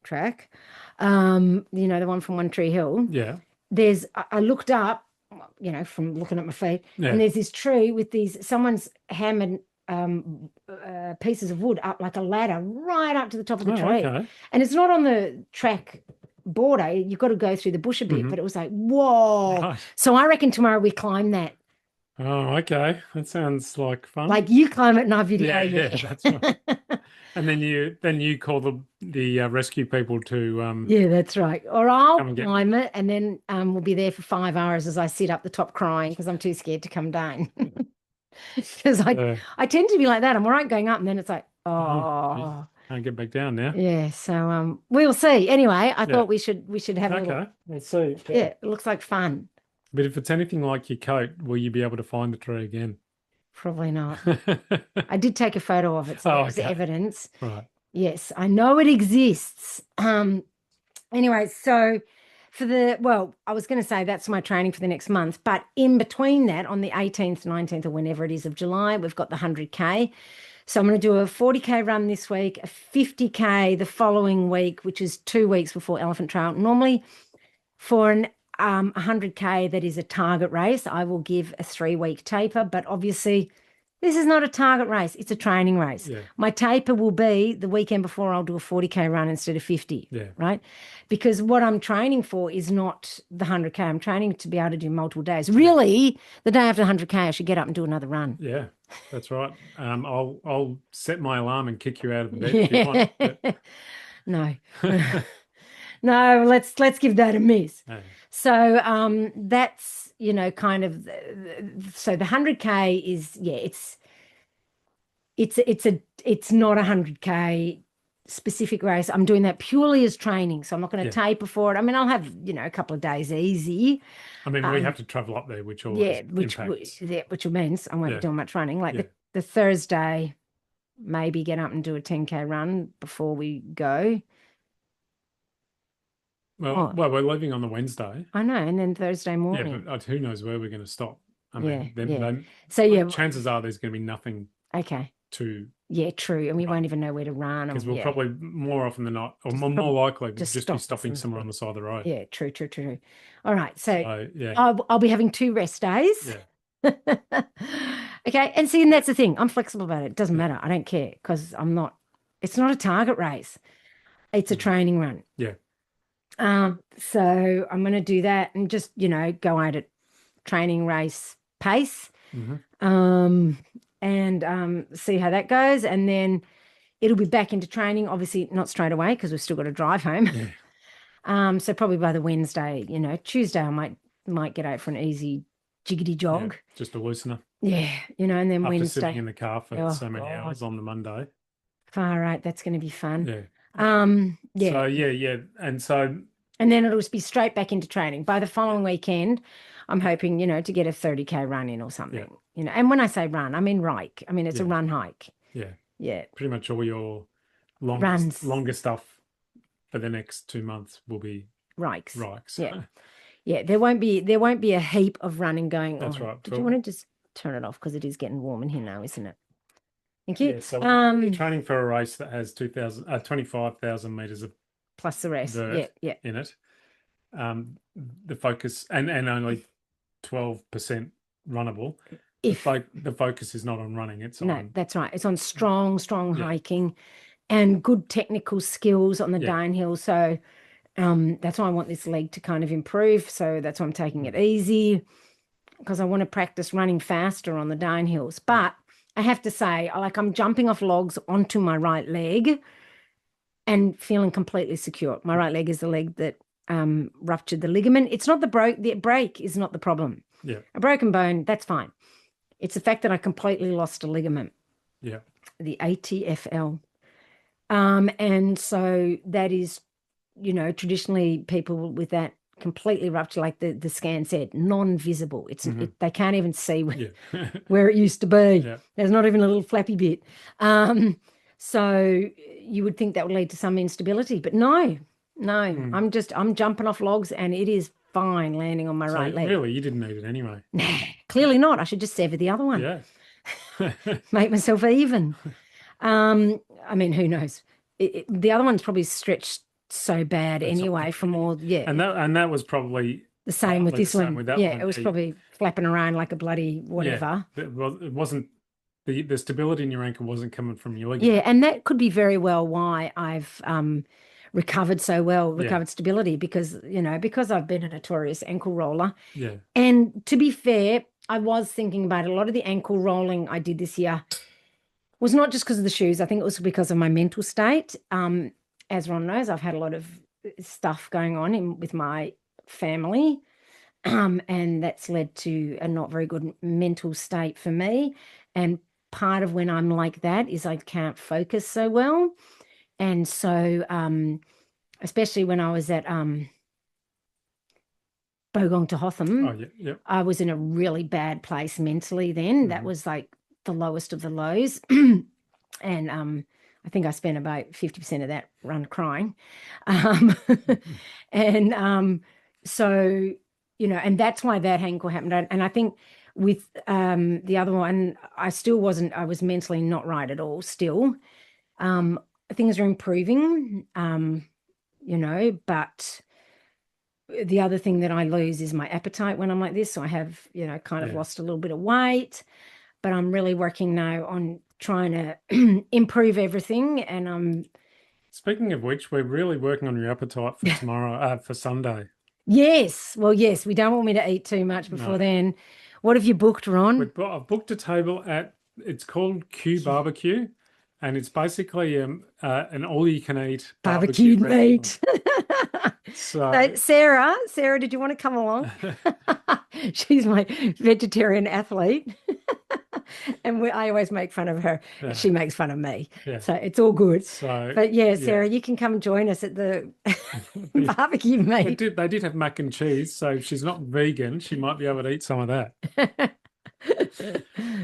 track, the one from One Tree Hill. Yeah. I looked up, from looking at my feet, Yeah. and there's this tree with someone's hammered pieces of wood up like a ladder right up to the top of the tree. Okay. And it's not on the track border. You've got to go through the bush a bit, but it was like, whoa. Right. So I reckon tomorrow we climb that. Oh, okay. That sounds like fun. Like you climb it and I video you. Yeah, that's right. And then you call the rescue people to Yeah, that's right. Or I'll come and get me. climb it and then we'll be there for 5 hours as I sit up the top crying because I'm too scared to come down. Because I tend to be like that. I'm all right going up and then it's like, oh. Can't get back down now. Yeah, so we'll see. Anyway, I thought we should have a little. Okay, let's see. Yeah, it looks like fun. But if it's anything like your coat, will you be able to find the tree again? Probably not. I did take a photo of it, so there's evidence. Right. Yes, I know it exists. Anyway, so I was going to say that's my training for the next month, but in between that, on the 18th, 19th, or whenever it is of July, we've got the 100K. So I'm going to do a 40K run this week, a 50K the following week, which is 2 weeks before Elephant Trail. Normally for an 100K that is a target race, I will give a 3-week taper, but obviously this is not a target race. It's a training race. Yeah. My taper will be the weekend before I'll do a 40K run instead of 50, Yeah. right? Because what I'm training for is not the 100K. I'm training to be able to do multiple days. Really, the day after 100K, I should get up and do another run. Yeah, that's right. I'll set my alarm and kick you out of the bed if you want. But... No. No, let's give that a miss. Yeah. So that's kind of so the 100K is it's not a 100K specific race, I'm doing that purely as training. So I'm not going to Yeah. taper for it. I mean, I'll have, a couple of days easy. I mean, we have to travel up there, which always Yeah, which impacts. which means I won't be Yeah. doing much running. Like Yeah. the Thursday, maybe get up and do a 10K run before we go. Well, Oh, we're leaving on the Wednesday. I know. And then Thursday Yeah, morning. but who knows where we're going to stop? I Yeah, mean, yeah. then So yeah, chances are there's going to be nothing okay. to Yeah, true. And we won't run even know where to run. because And we'll yeah, probably more often than not, or just more likely, we'll just just be stop stopping somewhere. somewhere on the side of the road. Yeah, true, true, true. All right. So So yeah, I'll be having 2 rest days. yeah, Okay. And see, and that's the thing. I'm flexible about it. It doesn't yeah, matter. I don't care because it's not a target race. It's a training run. yeah, So I'm going to do that and just, go out at training race pace, hmm and see how that goes. And then it'll be back into training, obviously not straight away because we've still got to drive home. yeah, So probably by the Wednesday, Tuesday I might get out for an easy jiggity yeah. jog. Just a loosener Yeah, and then after sitting in Wednesday. the car for Oh so many God, hours on the Monday. far right, that's going to be fun. Yeah. Yeah. So yeah, and so And then it'll just be straight back into training. By the following weekend, I'm hoping, to get a 30K run in or yeah, something, And when I say run, I mean hike. I mean, it's a yeah, run hike. yeah. Yeah. Pretty much all your Runs, longer stuff for the next 2 months will be rikes. rikes. Yeah. Yeah. There won't be a heap of running going That's on. right. Did you want to just turn it off? Because it is getting warm in here now, isn't it? Thank you. Yeah, so you're training for a race that has 25,000 meters of Plus the rest. vert Yeah. in it. The focus and only 12% runnable. The focus is not on running, it's on That's right. It's on strong yeah, hiking and good technical skills on the yeah, downhill. So that's why I want this leg to kind of improve. So that's why I'm taking it easy because I want to practice running faster on the downhills. But I have to say, I'm jumping off logs onto my right leg and feeling completely secure. My right leg is the leg that ruptured the ligament. It's not the break is not the problem. yeah, A broken bone, that's fine. It's the fact that I completely lost a ligament, yeah, the ATFL. And so that is, traditionally people with that completely ruptured, like the scan said, non-visible. They can't even see yeah. where it used to be. Yeah. There's not even a little flappy bit. So you would think that would lead to some instability, but no. I'm jumping off logs and it is fine landing on my right leg. Really, you didn't need it anyway. Nah, clearly not. I should just sever the other one. Yeah. Make myself even. I mean, who knows? The other one's probably stretched so bad anyway from all, yeah. And that was probably the same with this one. Yeah, it was The- probably flapping around like a bloody whatever. Yeah, it wasn't the stability in your ankle wasn't coming from your ligament. Yeah, and that could be very well why I've recovered so well, Yeah. recovered stability because, because I've been a notorious ankle roller. Yeah. And to be fair, I was thinking about it. A lot of the ankle rolling I did this year was not just because of the shoes. I think it was because of my mental state. As Ron knows, I've had a lot of stuff going on with my family, and that's led to a not very good mental state for me. And part of when I'm like that is I can't focus so well. And so, especially when I was at Bogong to Hotham, Oh, yeah, yeah. I was in a really bad place mentally then. That Mhm. was like the lowest of the lows. And I think I spent about 50% of that run crying. And so, and that's why that ankle happened. And I think with the other one, I was mentally not right at all still. Things are improving, but the other thing that I lose is my appetite when I'm like this. So I have, kind of lost a little bit of weight, but I'm really working now on trying to improve everything. And Speaking of which, we're really working on your appetite for tomorrow, for Sunday. yes, well, yes, we don't want me to eat too much before then. What have you booked, Ron? I've booked a table it's called Q Barbecue, and it's basically an all-you-can-eat Barbecued meat. So Sarah, did you want to come along? She's my vegetarian athlete. And I always make fun of her. Yeah. She makes fun of me. Yeah. So it's all good. So But yeah, yeah. Sarah, you can come join us at the Yeah. barbecue They meet. did have mac and cheese, so if she's not vegan, she might be able to eat some of that.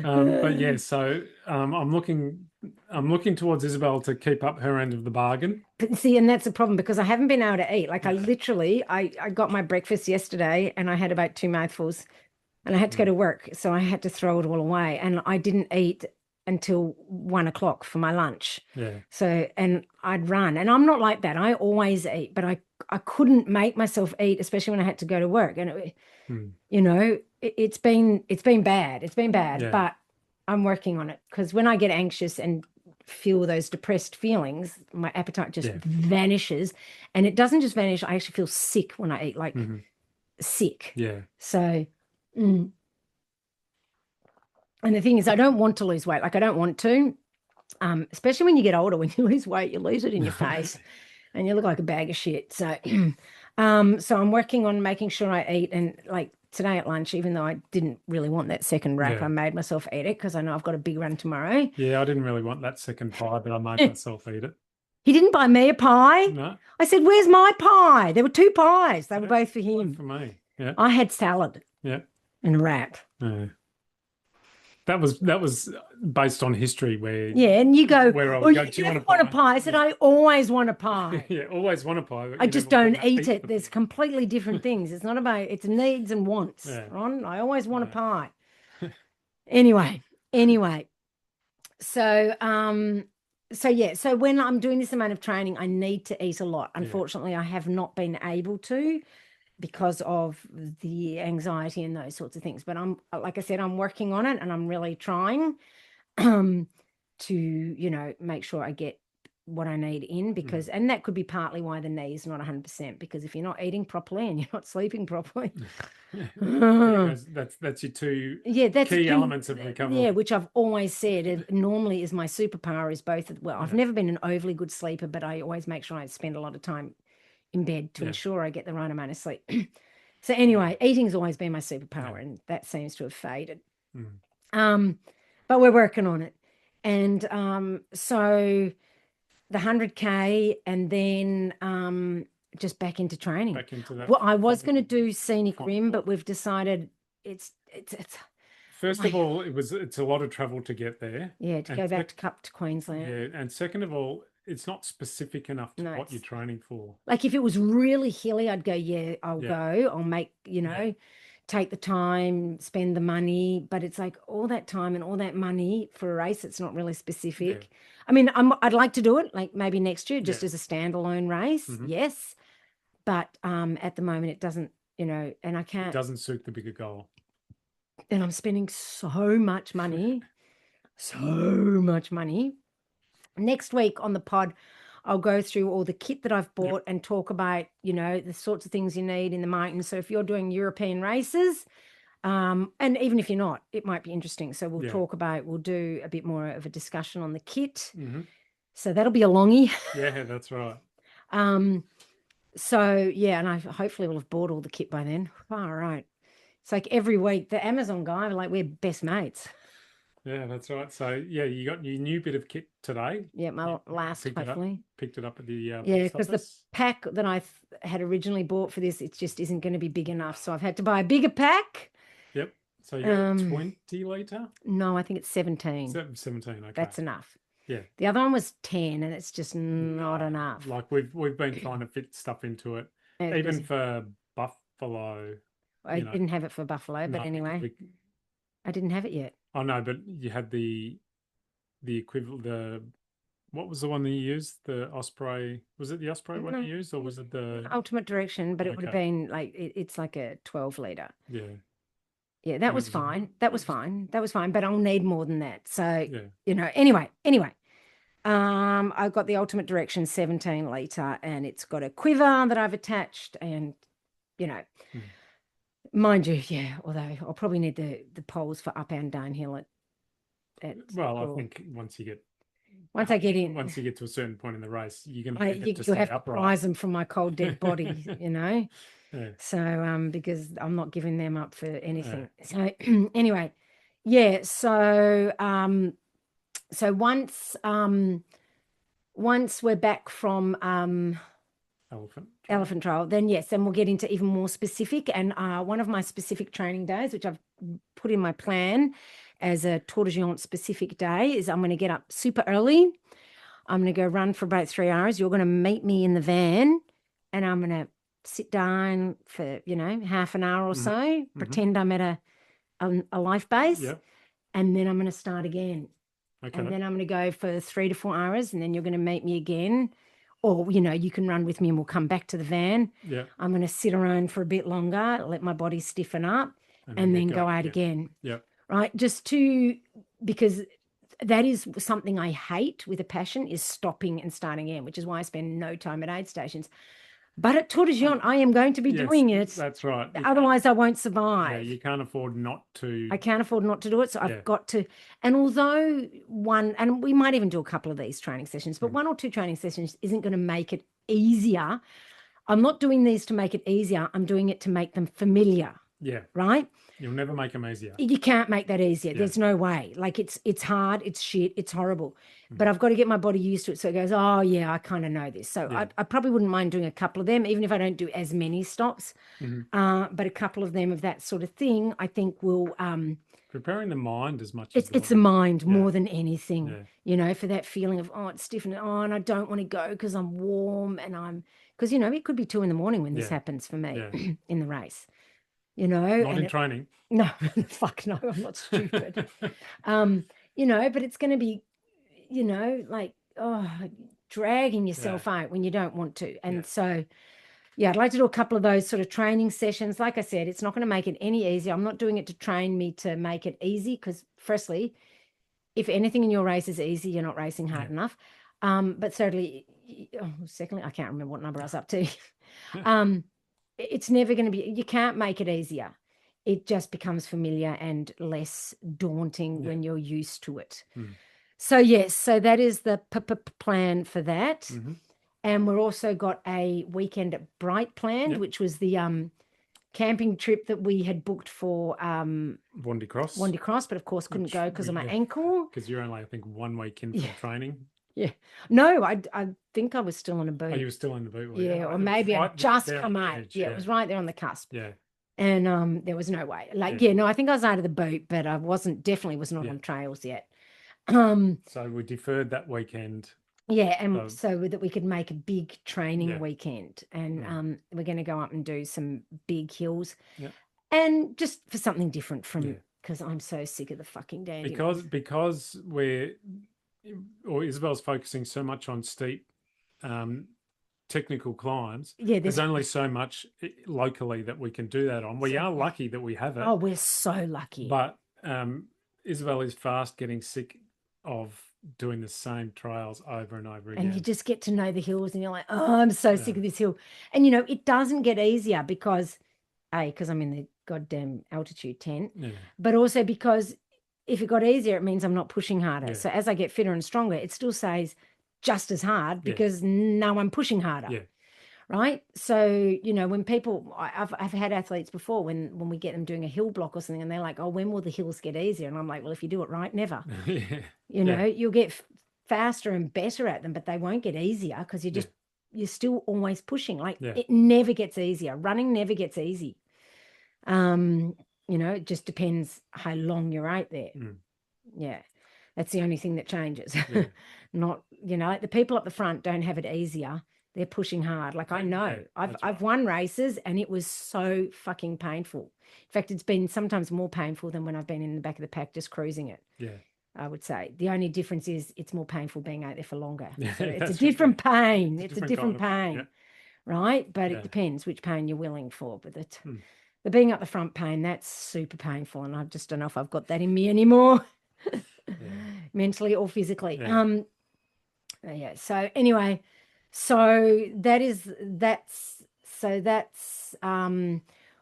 But yeah, so I'm looking towards Isabel to keep up her end of the bargain. But see, and that's the problem because I haven't been able to eat. Like I Yeah. literally, I got my breakfast yesterday and I had about 2 mouthfuls and I had to go to work. So I had to throw it all away. And I didn't eat until 1 o'clock for my lunch. Yeah. So, and I'd run. And I'm not like that. I always eat, but I couldn't make myself eat, especially when I had to go to work. And it, you know, it's been bad. It's been bad, Yeah. but I'm working on it because when I get anxious and feel those depressed feelings, my appetite just Yeah. vanishes. And it doesn't just vanish, I actually feel sick when I eat, like sick. Yeah. So, and the thing is, I don't want to lose weight. Like I don't want to, especially when you get older, when you lose weight, you lose it in your face and you look like a bag of shit. So, so I'm working on making sure I eat. And like today at lunch, even though I didn't really want that second wrap, Yeah. I made myself eat it because I know I've got a big run tomorrow. Yeah, I didn't really want that second pie, but I made myself eat it. He didn't buy me a pie. No. I said, "Where's my pie?" There were 2 pies. They were both for him. For me. Yeah. I had salad. Yeah. And a wrap. Yeah. That was based on history where and you go, where I "Oh, would go, you do you never want a want a pie?" I said, "I always want a pie." Yeah, always want a pie. But I you just never don't want to eat it. the There's pie. completely different things. It's not about, it's needs and wants, Yeah. Ron. I always want a Yeah. pie. Anyway. So, so when I'm doing this amount of training, I need to eat a lot. Unfortunately, I have not been able to because of the anxiety and those sorts of things. But like I said, I'm working on it and I'm really trying to, make sure I get what I need in because, and that could be partly why the knee is not 100%, because if you're not eating properly and you're not sleeping properly, that's your two that's key elements of recovery. Yeah, which I've always said it normally is my superpower is both. Well, I've never been an overly good sleeper, but I always make sure I spend a lot of time in bed to ensure I get the right amount of sleep. So anyway, eating's always been my superpower, and that seems to have faded. But we're working on it. And so the 100K and then just back into training. Back into that. Well, I was going to do scenic rim, but we've decided it's First of all, it's a lot of travel to get there. Yeah, to go back up to Queensland. Yeah, and second of all, it's not specific enough to what you're training for. Like if it was really hilly, I'd go, I'll go. I'll make, take the time, spend the money. But it's like all that time and all that money for a race, it's not really specific. Yeah. I mean, I'd like to do it like maybe next year just as a standalone race. Yes. But at the moment it doesn't, and I can't. It doesn't suit the bigger goal. And I'm spending so much money. Next week on the pod, I'll go through all the kit that I've bought and talk about, the sorts of things you need in the mountains. So if you're doing European races, and even if you're not, it might be interesting. So we'll do a bit more of a discussion on the kit. So that'll be a longie. Yeah, that's right. So and I hopefully will have bought all the kit by then. All right. It's like every week, the Amazon guy, we're best mates. Yeah, that's right. So you got your new bit of kit today. Yeah, my last, hopefully. Picked it up at the because the pack that I had originally bought for this, it just isn't going to be big enough. So I've had to buy a bigger pack. Yep. So you got 20 litre? No, I think it's 17. 17, okay. That's enough. Yeah. The other one was 10 and it's just not enough. Like we've been trying to fit stuff into it. Even for Buffalo. I didn't have it for Buffalo, but anyway. I didn't have it yet. Oh no, but you had the equivalent. What was the one that you used? The Osprey. Was it the Osprey one you used, or was it the Ultimate Direction? But it would have been it's like a 12 litre. Yeah. Yeah, that was fine. That was fine. But I'll need more than that. So anyway. I've got the Ultimate Direction 17 litre, and it's got a quiver that I've attached, and mind you, although I'll probably need the poles for up and downhill I think once I get in, once you get to a certain point in the race, you're going to you'll have to prise them from my cold dead body, So because I'm not giving them up for anything. So anyway, Yeah. So once we're back from Elephant trial. Elephant Trial, then yes, then we'll get into even more specific. And one of my specific training days, which I've put in my plan as a Tor Des Geants specific day, is I'm going to get up super early. I'm going to go run for about 3 hours. You're going to meet me in the van, and I'm going to sit down for, half an hour or so, pretend I'm at a life base, Yep. and then I'm going to start again. Okay. And then I'm going to go for 3 to 4 hours, and then you're going to meet me again. Or, you can run with me and we'll come back to the van. Yeah. I'm going to sit around for a bit longer, let my body stiffen up, and then go out again. Yep. Right? Because that is something I hate with a passion, is stopping and starting again, which is why I spend no time at aid stations. But at Tor Des Geants, I am going to be doing it. That's right. Otherwise, I won't survive. Yeah, you can't afford not to. I can't afford not to do it. So I've got to. And although and we might even do a couple of these training sessions, but 1 or 2 training sessions isn't going to make it easier. I'm not doing these to make it easier. I'm doing it to make them familiar. Yeah. Right? You'll never make them easier. You can't make that easier. There's no way. Like it's hard, it's shit, it's horrible. But I've got to get my body used to it. So it goes, oh yeah, I kind of know this. So I probably wouldn't mind doing a couple of them, even if I don't do as many stops. But a couple of them of that sort of thing, I think will preparing the mind as much as it's the mind more than anything. For that feeling of, oh, it's stiff, and and I don't want to go because I'm warm, and because it could be 2 a.m. when this happens for me in the race. Not in training. No, fuck no, I'm not stupid. But it's going to be, like, dragging yourself out when you don't want to. And so, I'd like to do a couple of those sort of training sessions. Like I said, it's not going to make it any easier. I'm not doing it to train me to make it easy, because firstly, if anything in your race is easy, you're not racing hard enough. But certainly, secondly, I can't remember what number I was up to. It's never going to be, you can't make it easier. It just becomes familiar and less daunting when you're used to it. So yes, so that is the plan for that. And we're also got a weekend at Bright planned, which was the camping trip that we had booked for Wandy Cross, but of course couldn't go because of my ankle. Because you're only, I think, 1 week in from training. Yeah. No, I think I was still in a boot. Oh, you were still in the boot? Yeah, or maybe I'd just come out. It was right there on the cusp. Yeah. And there was no way. Like, I think I was out of the boot, but I definitely was not on trails yet. So we deferred that weekend. Yeah, and so that we could make a big training weekend. And we're going to go up and do some big hills. Yeah. And just for something different from, because I'm so sick of the fucking dandy. Because Isabel's focusing so much on steep technical climbs. Yeah, there's only so much locally that we can do that on. We are lucky that we have it. Oh, we're so lucky. But Isabel is fast getting sick of doing the same trails over and over again. And you just get to know the hills and you're like, oh, I'm so sick of this hill. And, it doesn't get easier because I'm in the goddamn altitude tent, but also because if it got easier, it means I'm not pushing harder. Yeah. So as I get fitter and stronger, it still stays just as hard because now I'm pushing harder. Yeah. Right. So, when people, I've had athletes before when we get them doing a hill block or something and they're like, oh, when will the hills get easier? And I'm like, well, if you do it right, never. You'll get faster and better at them, but they won't get easier because you're still always pushing. Like it never gets easier. Running never gets easy. It just depends how long you're out there. Yeah. That's the only thing that changes. Yeah. Not, like the people up the front don't have it easier. They're pushing hard. Like I know I've won races and it was so fucking painful. In fact, it's been sometimes more painful than when I've been in the back of the pack just cruising it. Yeah. I would say the only difference is it's more painful being out there for longer. So it's a different pain. It's a different pain. Right. But it depends which pain you're willing for. But the being up the front pain, that's super painful. And I just don't know if I've got that in me anymore, mentally or physically. So anyway, that's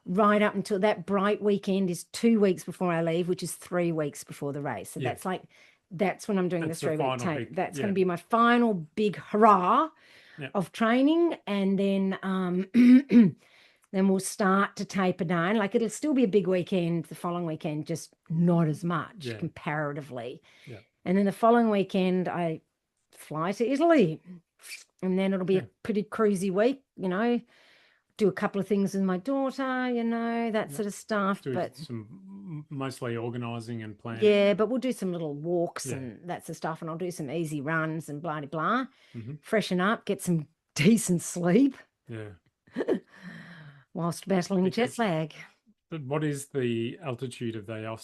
right up until that Bright weekend is 2 weeks before I leave, which is 3 weeks before the race. So that's when I'm doing the 3-week tape. That's going to be my final big hurrah of training. And then Then we'll start to taper down. Like it'll still be a big weekend the following weekend, just not as much comparatively. Yeah. And then the following weekend, I fly to Italy. And then it'll be a pretty cruisy week, do a couple of things with my daughter, that sort of stuff. Do but some mostly organising and planning. Yeah, but we'll do some little walks and that sort of stuff. And I'll do some easy runs and blah, blah, blah. Freshen up, get some decent sleep. Yeah. Whilst battling jet lag. But what is the altitude of the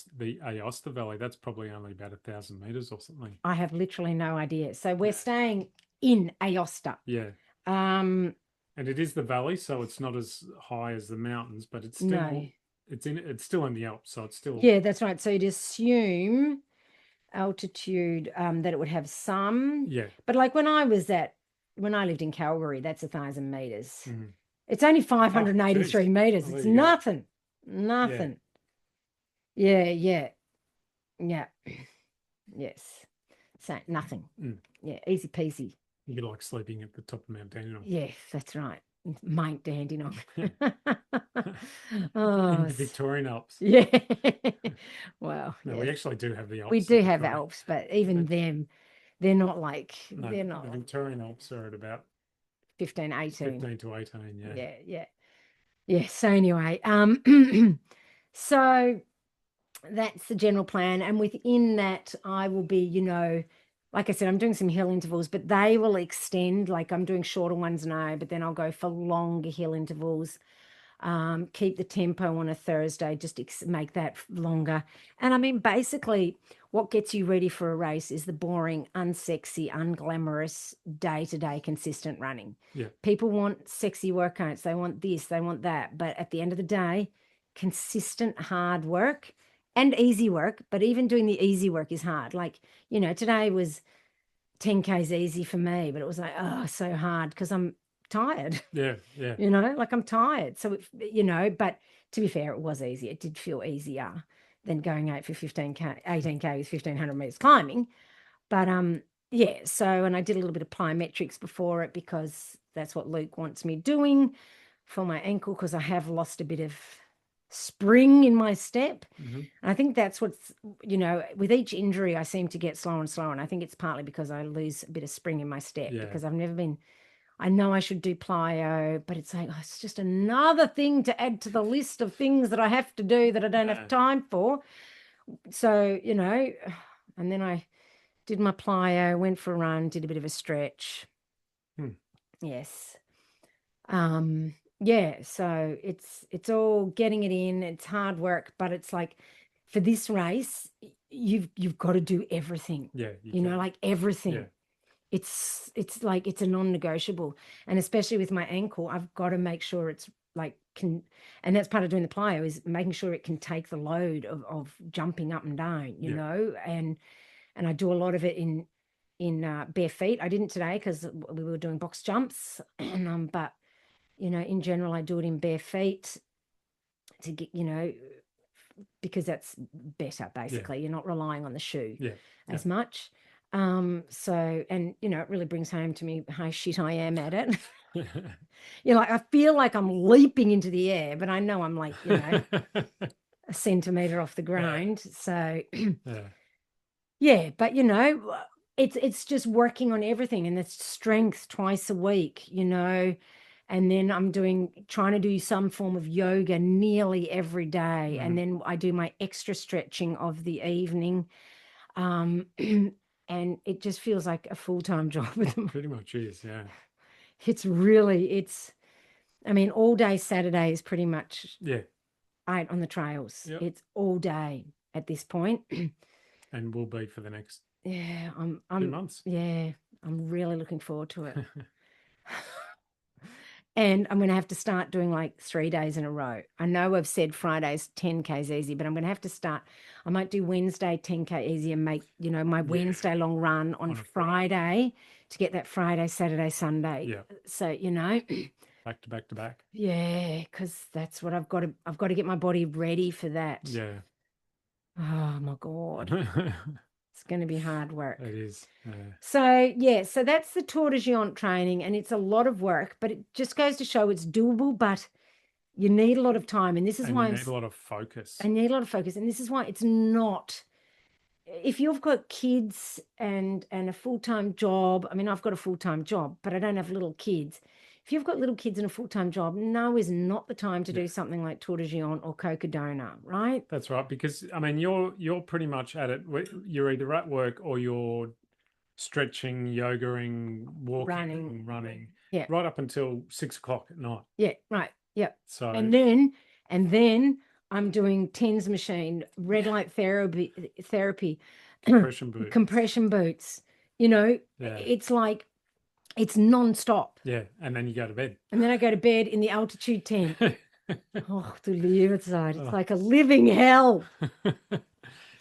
Aosta Valley? That's probably only about 1,000 meters or something. I have literally no idea. So we're staying in Aosta. Yeah. And it is the valley, so it's not as high as the mountains, but it's still it's still in the Alps, so it's still that's right. So you'd assume altitude that it would have some. But like when I lived in Calgary, that's 1,000 meters. It's only 583 meters. It's nothing. Nothing. Yeah. Yes. So nothing. Yeah, easy peasy. You like sleeping at the top of Mount Dandenong. Yes, that's right. Mount Dandenong. In the Victorian Alps. Yeah. Well, no, we actually do have the Alps. We do have Alps, but even them, they're not like the Victorian Alps are at about 15, 18. 15 to 18, yeah. So anyway, so that's the general plan. And within that, I will be, like I said, I'm doing some hill intervals, but they will extend. Like I'm doing shorter ones now, but then I'll go for longer hill intervals. Keep the tempo on a Thursday, just make that longer. And I mean, basically, what gets you ready for a race is the boring, unsexy, unglamorous, day-to-day consistent running. Yeah. People want sexy workouts. They want this, they want that. But at the end of the day, consistent hard work and easy work, but even doing the easy work is hard. Like, today was 10Ks easy for me, but it was like, so hard because I'm tired. Yeah. Like I'm tired. So, but to be fair, it was easy. It did feel easier than going out for 18K with 1,500 meters climbing. But, so, and I did a little bit of plyometrics before it because that's what Luke wants me doing for my ankle because I have lost a bit of spring in my step. And I think that's what's, with each injury, I seem to get slower and slower. And I think it's partly because I lose a bit of spring in my step because I've never been, I know I should do plyo, but it's like, it's just another thing to add to the list of things that I have to do that I don't have time for. So, and then I did my plyo, went for a run, did a bit of a stretch. Yes. So it's all getting it in. It's hard work, but it's like for this race, you've got to do everything. Yeah. Like everything. Yeah. It's like it's a non-negotiable, and especially with my ankle, I've got to make sure it's like and that's part of doing the plyo is making sure it can take the load of jumping up and down, and I do a lot of it in bare feet. I didn't today because we were doing box jumps, and but in general, I do it in bare feet to get because that's better. Basically, you're not relying on the shoe as much. So, and it really brings home to me how shit I am at it. Like I feel like I'm leaping into the air, but I know I'm like, a centimeter off the ground. So but it's just working on everything, and it's strength twice a week, and then I'm trying to do some form of yoga nearly every day. And then I do my extra stretching of the evening. And it just feels like a full-time job. Pretty much is, yeah. I mean, all day Saturday is pretty much out on the trails. Yep. It's all day at this point. And will be for the next 2 months. Yeah, I'm really looking forward to it. And I'm going to have to start doing like 3 days in a row. I know I've said Friday's 10Ks easy, but I'm going to have to start. I might do Wednesday 10K easy and make, my Wednesday long run on Friday to get that Friday, Saturday, Sunday. Yeah. So, Back to back to back. Yeah, because that's what I've got to get my body ready for that. Yeah. Oh my God. It's going to be hard work. It is. So that's the Tor Des Geants training, and it's a lot of work, but it just goes to show it's doable. But You need a lot of time, and this is And why you need a lot of focus. I need a lot of focus, and this is why it's not. If you've got kids and a full-time job, I mean, I've got a full-time job, but I don't have little kids. If you've got little kids and a full-time job, now is not the time to do something like Tor Des Geants or Cocodona, right? That's right, because I mean, you're pretty much at it. You're either at work or you're stretching, yogaing, walking, running, Yeah, right up until 6 o'clock at night. yeah, right, yeah. So And then I'm doing TENS machine, red light therapy, compression boots. compression boots. You know, Yeah. it's like it's non-stop. Yeah, and then you go to bed. And then I go to bed in the altitude tent. Oh, du lieve tijd. It's like a living hell.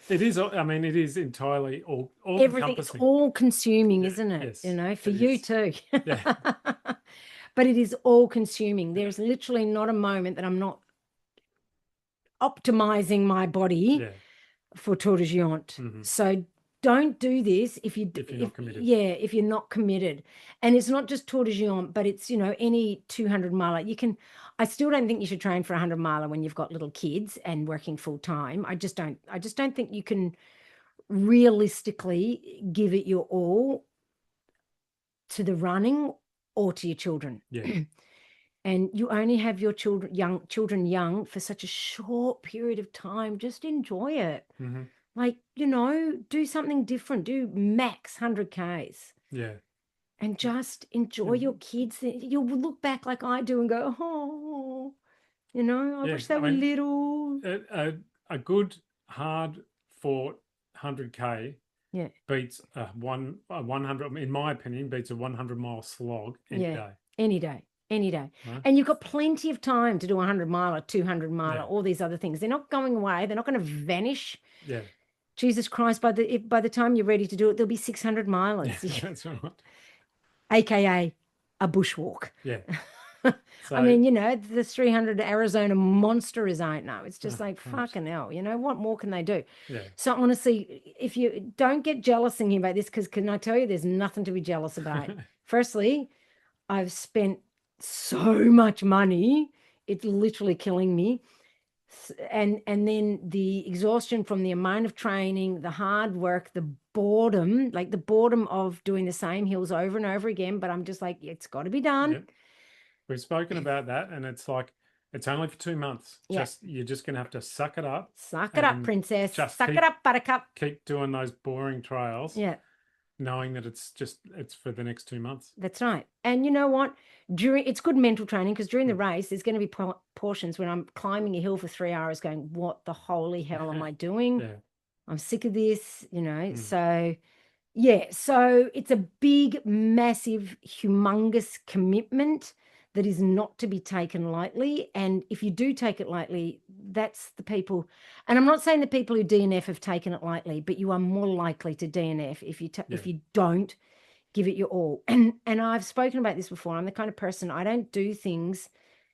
It is. I mean, it is entirely all Everything. It's encompassing. all consuming, isn't it? Yes, You know, for it you is. too. Yeah. But it is all consuming. There's literally not a moment that I'm not optimizing my body Yeah. for Tor Des Geants. Mhm. So don't do this if you're not committed. Yeah, if you're not committed. And it's not just Tor Des Geants, but it's, you know, any 200 miler. You can, I still don't think you should train for a 100 miler when you've got little kids and working full time. I just don't think you can realistically give it your all to the running or to your children. Yeah. And you only have your children young for such a short period of time. Just enjoy it. Mm-hmm. Like, you know, do something different. Do max 100 Ks. Yeah. And just enjoy your kids. You'll look back like I do and go, oh, you know, I wish they were little. A good hard fought 100K beats a 100, in my opinion, beats a 100-mile slog any day. Any day. Any day. Right? And you've got plenty of time to do a 100 miler, 200 miler, all these other things. They're not going away. They're not going to vanish. Yeah. Jesus Christ, by the time you're ready to do it, there'll be 600 milers. Yeah, that's right. AKA a bushwalk. Yeah. So, I mean, you know, the 300 Arizona monster is out now. It's just like, fucking hell, you know, what more can they do? Yeah. So honestly, if you don't get jealous thinking about this, because can I tell you, there's nothing to be jealous about. Firstly, I've spent so much money. It's literally killing me. And then the exhaustion from the amount of training, the hard work, the boredom, like the boredom of doing the same hills over and over again. But I'm just like, it's got to be done. Yep. We've spoken about that, and it's like, it's only for 2 months. You're just gonna have to suck it up. Suck it up, princess. Suck it up, buttercup. Keep doing those boring trails. Yeah. Knowing that it's for the next 2 months. That's right. And you know what? It's good mental training, because during the race, there's going to be portions when I'm climbing a hill for 3 hours going, what the holy hell am I doing? Yeah. I'm sick of this, you know? So yeah, so it's a big, massive, humongous commitment that is not to be taken lightly. And if you do take it lightly, that's the people. And I'm not saying the people who DNF have taken it lightly, but you are more likely to DNF if you don't give it your all. And I've spoken about this before. I'm the kind of person, I don't do things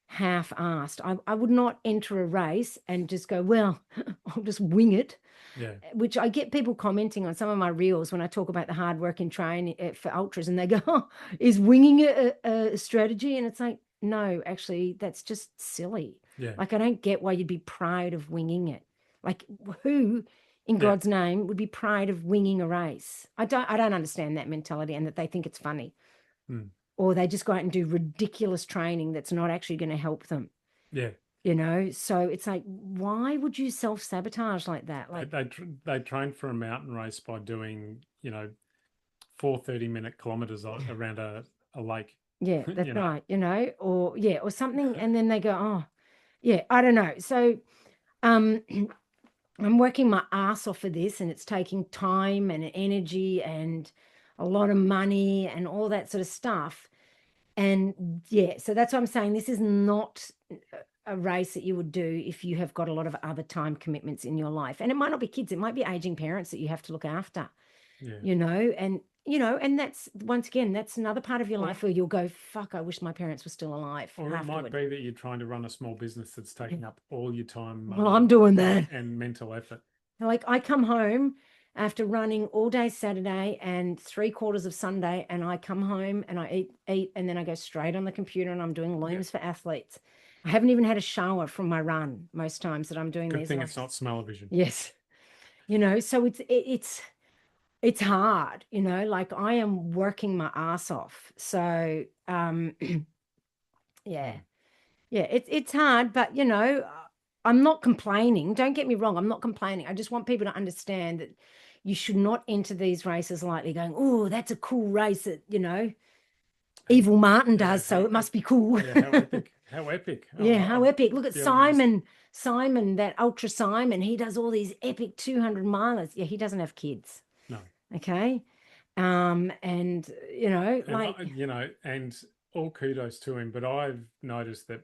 half-assed. I would not enter a race and just go, well, I'll just wing it. Yeah. Which I get people commenting on some of my reels when I talk about the hard work in training for ultras, and they go, oh, is winging a strategy? And it's like, no, actually, that's just silly. Yeah. Like, I don't get why you'd be proud of winging it. Like, who in God's name would be proud of winging a race? I don't understand that mentality, and that they think it's funny. Or they just go out and do ridiculous training that's not actually going to help them. Yeah. You know, so it's like, why would you self-sabotage like that? Like they train for a mountain race by doing, you know, 4 30-minute kilometers around a lake. Yeah, that's right. You know, or something, and then they go, oh, yeah, I don't know. So, I'm working my ass off for this, and it's taking time and energy and a lot of money and all that sort of stuff. And yeah, so that's what I'm saying. This is not a race that you would do if you have got a lot of other time commitments in your life. And it might not be kids, it might be aging parents that you have to look after. Yeah. You know, and that's, once again, that's another part of your life where you'll go, fuck, I wish my parents were still alive. Or it might be that you're trying to run a small business that's taking up all your time. Well, I'm doing that. And mental effort. Like, I come home after running all day Saturday and 3/4 of Sunday, and I come home and I eat, and then I go straight on the computer and I'm doing looms for athletes. I haven't even had a shower from my run most times that I'm doing Good these thing it's races. not smell-o-vision. Yes. So it's hard, like I am working my ass off. So yeah. Mm. Yeah, it's hard, but I'm not complaining. Don't get me wrong, I'm not complaining. I just want people to understand that you should not enter these races lightly going, oh, that's a cool race that, And Evil Martin yeah, does, so it must be cool. yeah, how epic. How epic. Yeah, how epic. Look at Be able to just, Simon, that Ultra Simon. He does all these epic 200 milers. Yeah, he doesn't have kids. no. Okay. And And and all kudos to him, but I've noticed that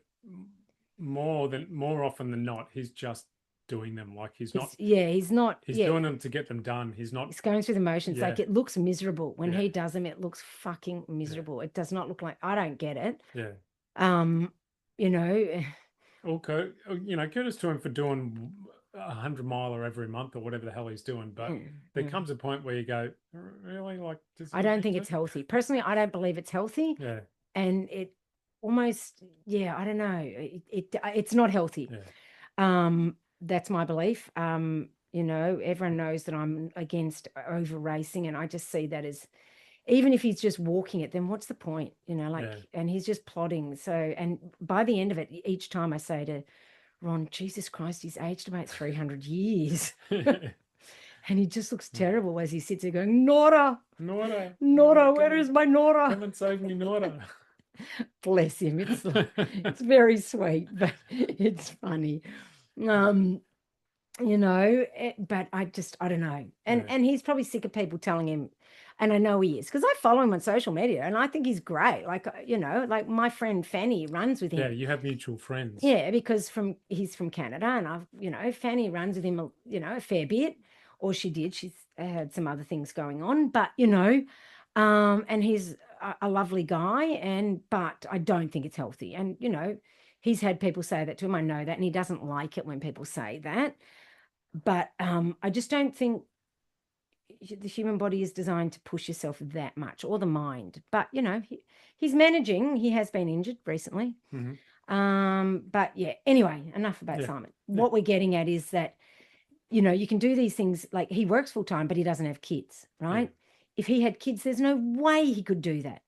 more often than not, he's just doing them. Like he's not he's not, he's doing them to get them done. He's not He's going through the motions. yeah, Like it looks miserable when yeah, he does them. It looks fucking miserable. It does not look like, I don't get it. yeah. You know, Okay, kudos to him for doing 100 miler every month or whatever the hell he's doing. But there comes a point where you go, really, like, does I he don't need think to? it's healthy. Personally, I don't believe it's healthy. Yeah, And it almost, I don't know. It's not healthy. yeah, That's my belief. Everyone knows that I'm against over racing, and I just see that as, even if he's just walking it, then what's the point? yeah. And he's just plodding. So, and by the end of it, each time I say to Ron, Jesus Christ, he's aged about 300 years. And he just looks terrible as he sits there going, Nora, Nora, where is my Nora? come and save me, Nora. Bless him. It's very sweet, but it's funny. But I don't know. And he's probably sick of people telling him, and I know he is, because I follow him on social media and I think he's great. Like, like my friend Fanny runs with him. Yeah, you have mutual friends. Yeah, because he's from Canada, and Fanny runs with him, a fair bit, or she did. She's had some other things going on, but and he's a lovely guy, but I don't think it's healthy. And he's had people say that to him. I know that, and he doesn't like it when people say that. But I just don't think the human body is designed to push yourself that much, or the mind. But he's managing. He has been injured recently. But yeah, anyway, enough about Simon. What we're getting at is that you can do these things. Like, he works full time, but he doesn't have kids, right? If he had kids, there's no way he could do that.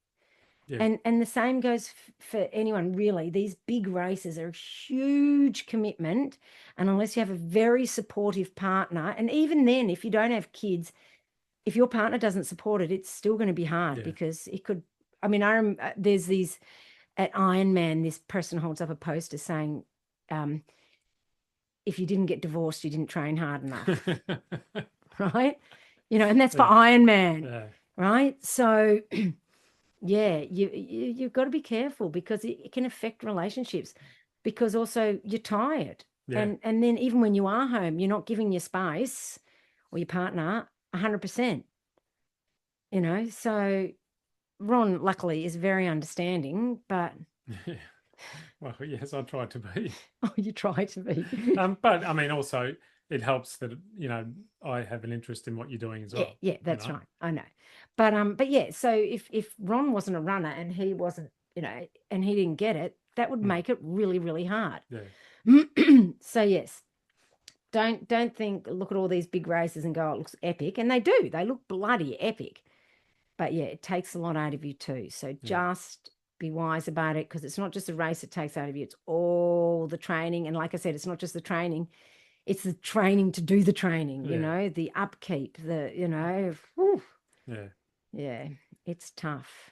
And the same goes for anyone, really. These big races are a huge commitment, and unless you have a very supportive partner, and even then, if you don't have kids, if your partner doesn't support it, it's still going to be hard, because it could. I mean, there's these at Ironman. This person holds up a poster saying, "If you didn't get divorced, you didn't train hard enough." Right? And that's for Ironman, right? So. Yeah, you've got to be careful, because it can affect relationships, because also you're tired. And then even when you are home, you're not giving your spouse or your partner 100%. So Ron, luckily, is very understanding, but well, yes, I try to be. Oh, you try to be. But I mean, also it helps that I have an interest in what you're doing as well. Yeah, that's right. I know. But yeah, so if Ron wasn't a runner and he wasn't, and he didn't get it, that would make it really, really hard. Yeah. So yes, don't think, look at all these big races and go, it looks epic. And they do. They look bloody epic. But yeah, it takes a lot out of you too. So just be wise about it, because it's not just a race it takes out of you. It's all the training. And like I said, it's not just the training. It's the training to do the training, the upkeep, whew. Yeah, it's tough.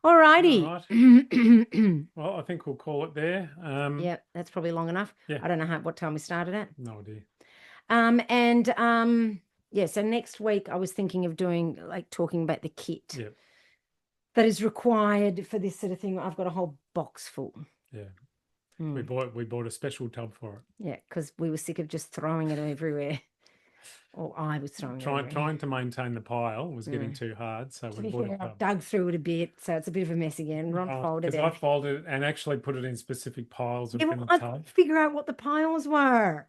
All righty. All right. Well, I think we'll call it there. Yeah, that's probably long enough. I don't know what time we started at. No idea. So next week I was thinking of doing, like, talking about the kit Yeah. that is required for this sort of thing. I've got a whole box full. Yeah. We bought a special tub for it. Yeah, because we were sick of just throwing it everywhere. Or I was throwing it everywhere. Trying to maintain the pile was getting too hard, so we bought a tub. I dug through it a bit, so it's a bit of a mess again. Ron folded it. Because I folded it and actually put it in specific piles within the I tub. figure out what the piles were.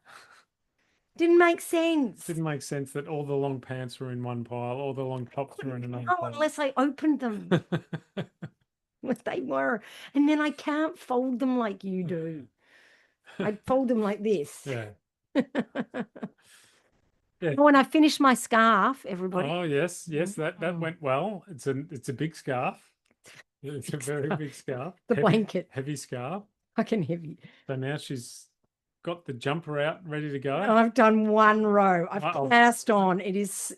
Didn't make sense. Didn't make sense that all the long pants were in one pile, all the long tops were in another pile. Unless I opened them. They were. And then I can't fold them like you do. I fold them like this. Yeah. Yeah. When I finished my scarf, everybody. Oh yes, that went well. It's a big scarf. It's a very big scarf. The blanket. Heavy scarf. Fucking heavy. So now she's got the jumper out, ready to go. I've done one row. I've passed on. It is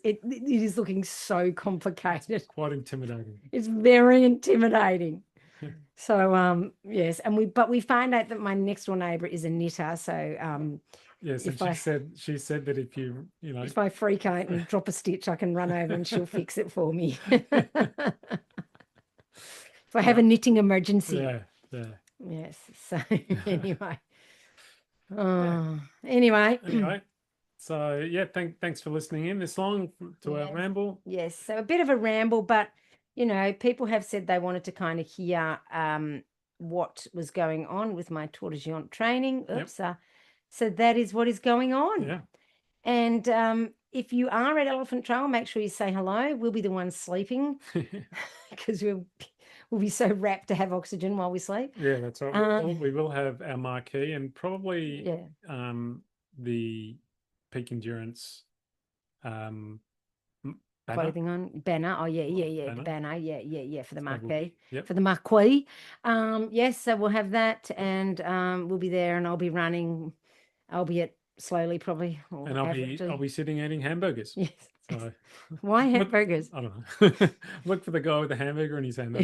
looking so complicated. It's quite intimidating. It's very intimidating. So yes, and we find out that my next door neighbor is a knitter. So yes, and she said that if you know, if I freak out and drop a stitch, I can run over and she'll fix it for me. If I have a knitting emergency. Yeah. Yes. So anyway. Anyway. So yeah, thanks for listening in this long to our ramble. Yes. So a bit of a ramble, but people have said they wanted to kind of hear what was going on with my Tor Des Geants training. Oops. Yep. So that is what is going on. Yeah. And if you are at Elephant Trail, make sure you say hello. We'll be the ones sleeping because we'll be so wrapped to have oxygen while we sleep. Yeah, that's right. We will have our marquee and probably the Peak Endurance banner. Clothing on banner. Oh yeah, banner. The banner. Yeah, for the marquee. Yep. For the marquee. Yes, so we'll have that, and we'll be there, and I'll be running, albeit slowly probably. And I'll be sitting eating hamburgers. Yes. So why hamburgers? I don't know. Look for the guy with the hamburger in his hand.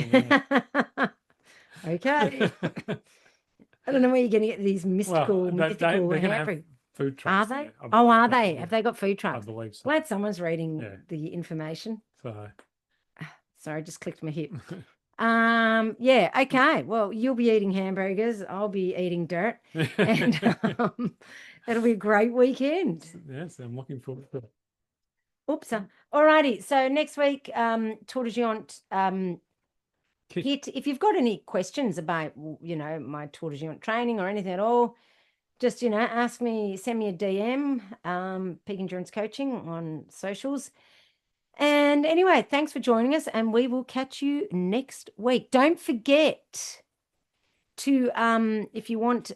Okay. I don't know where you're going to get these mystical hamburgers. Food trucks. Are they? Are they? Have they got food trucks? I believe so. Glad someone's reading the information. So, sorry, I just clicked my hip. Yeah, okay. Well, you'll be eating hamburgers. I'll be eating dirt. And it'll be a great weekend. Yes, I'm looking forward to it. Oops. All righty. So next week, Tor Des Geants kit. If you've got any questions about, my Tor Des Geants training or anything at all, just, ask me, send me a DM, Peak Endurance Coaching on socials. And anyway, thanks for joining us, and we will catch you next week. Don't forget to, if you want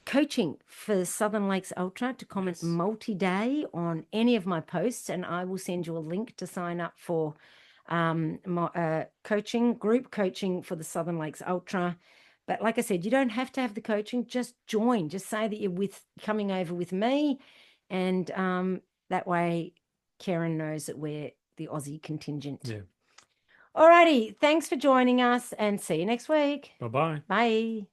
coaching for Southern Lakes Ultra, to comment multi-day on any of my posts, and I will send you a link to sign up for my group coaching for the Southern Lakes Ultra. But like I said, you don't have to have the coaching. Just join. Just say that you're coming over with me, and that way Karen knows that we're the Aussie contingent. Yeah. All righty. Thanks for joining us, and see you next week. Bye-bye. Bye.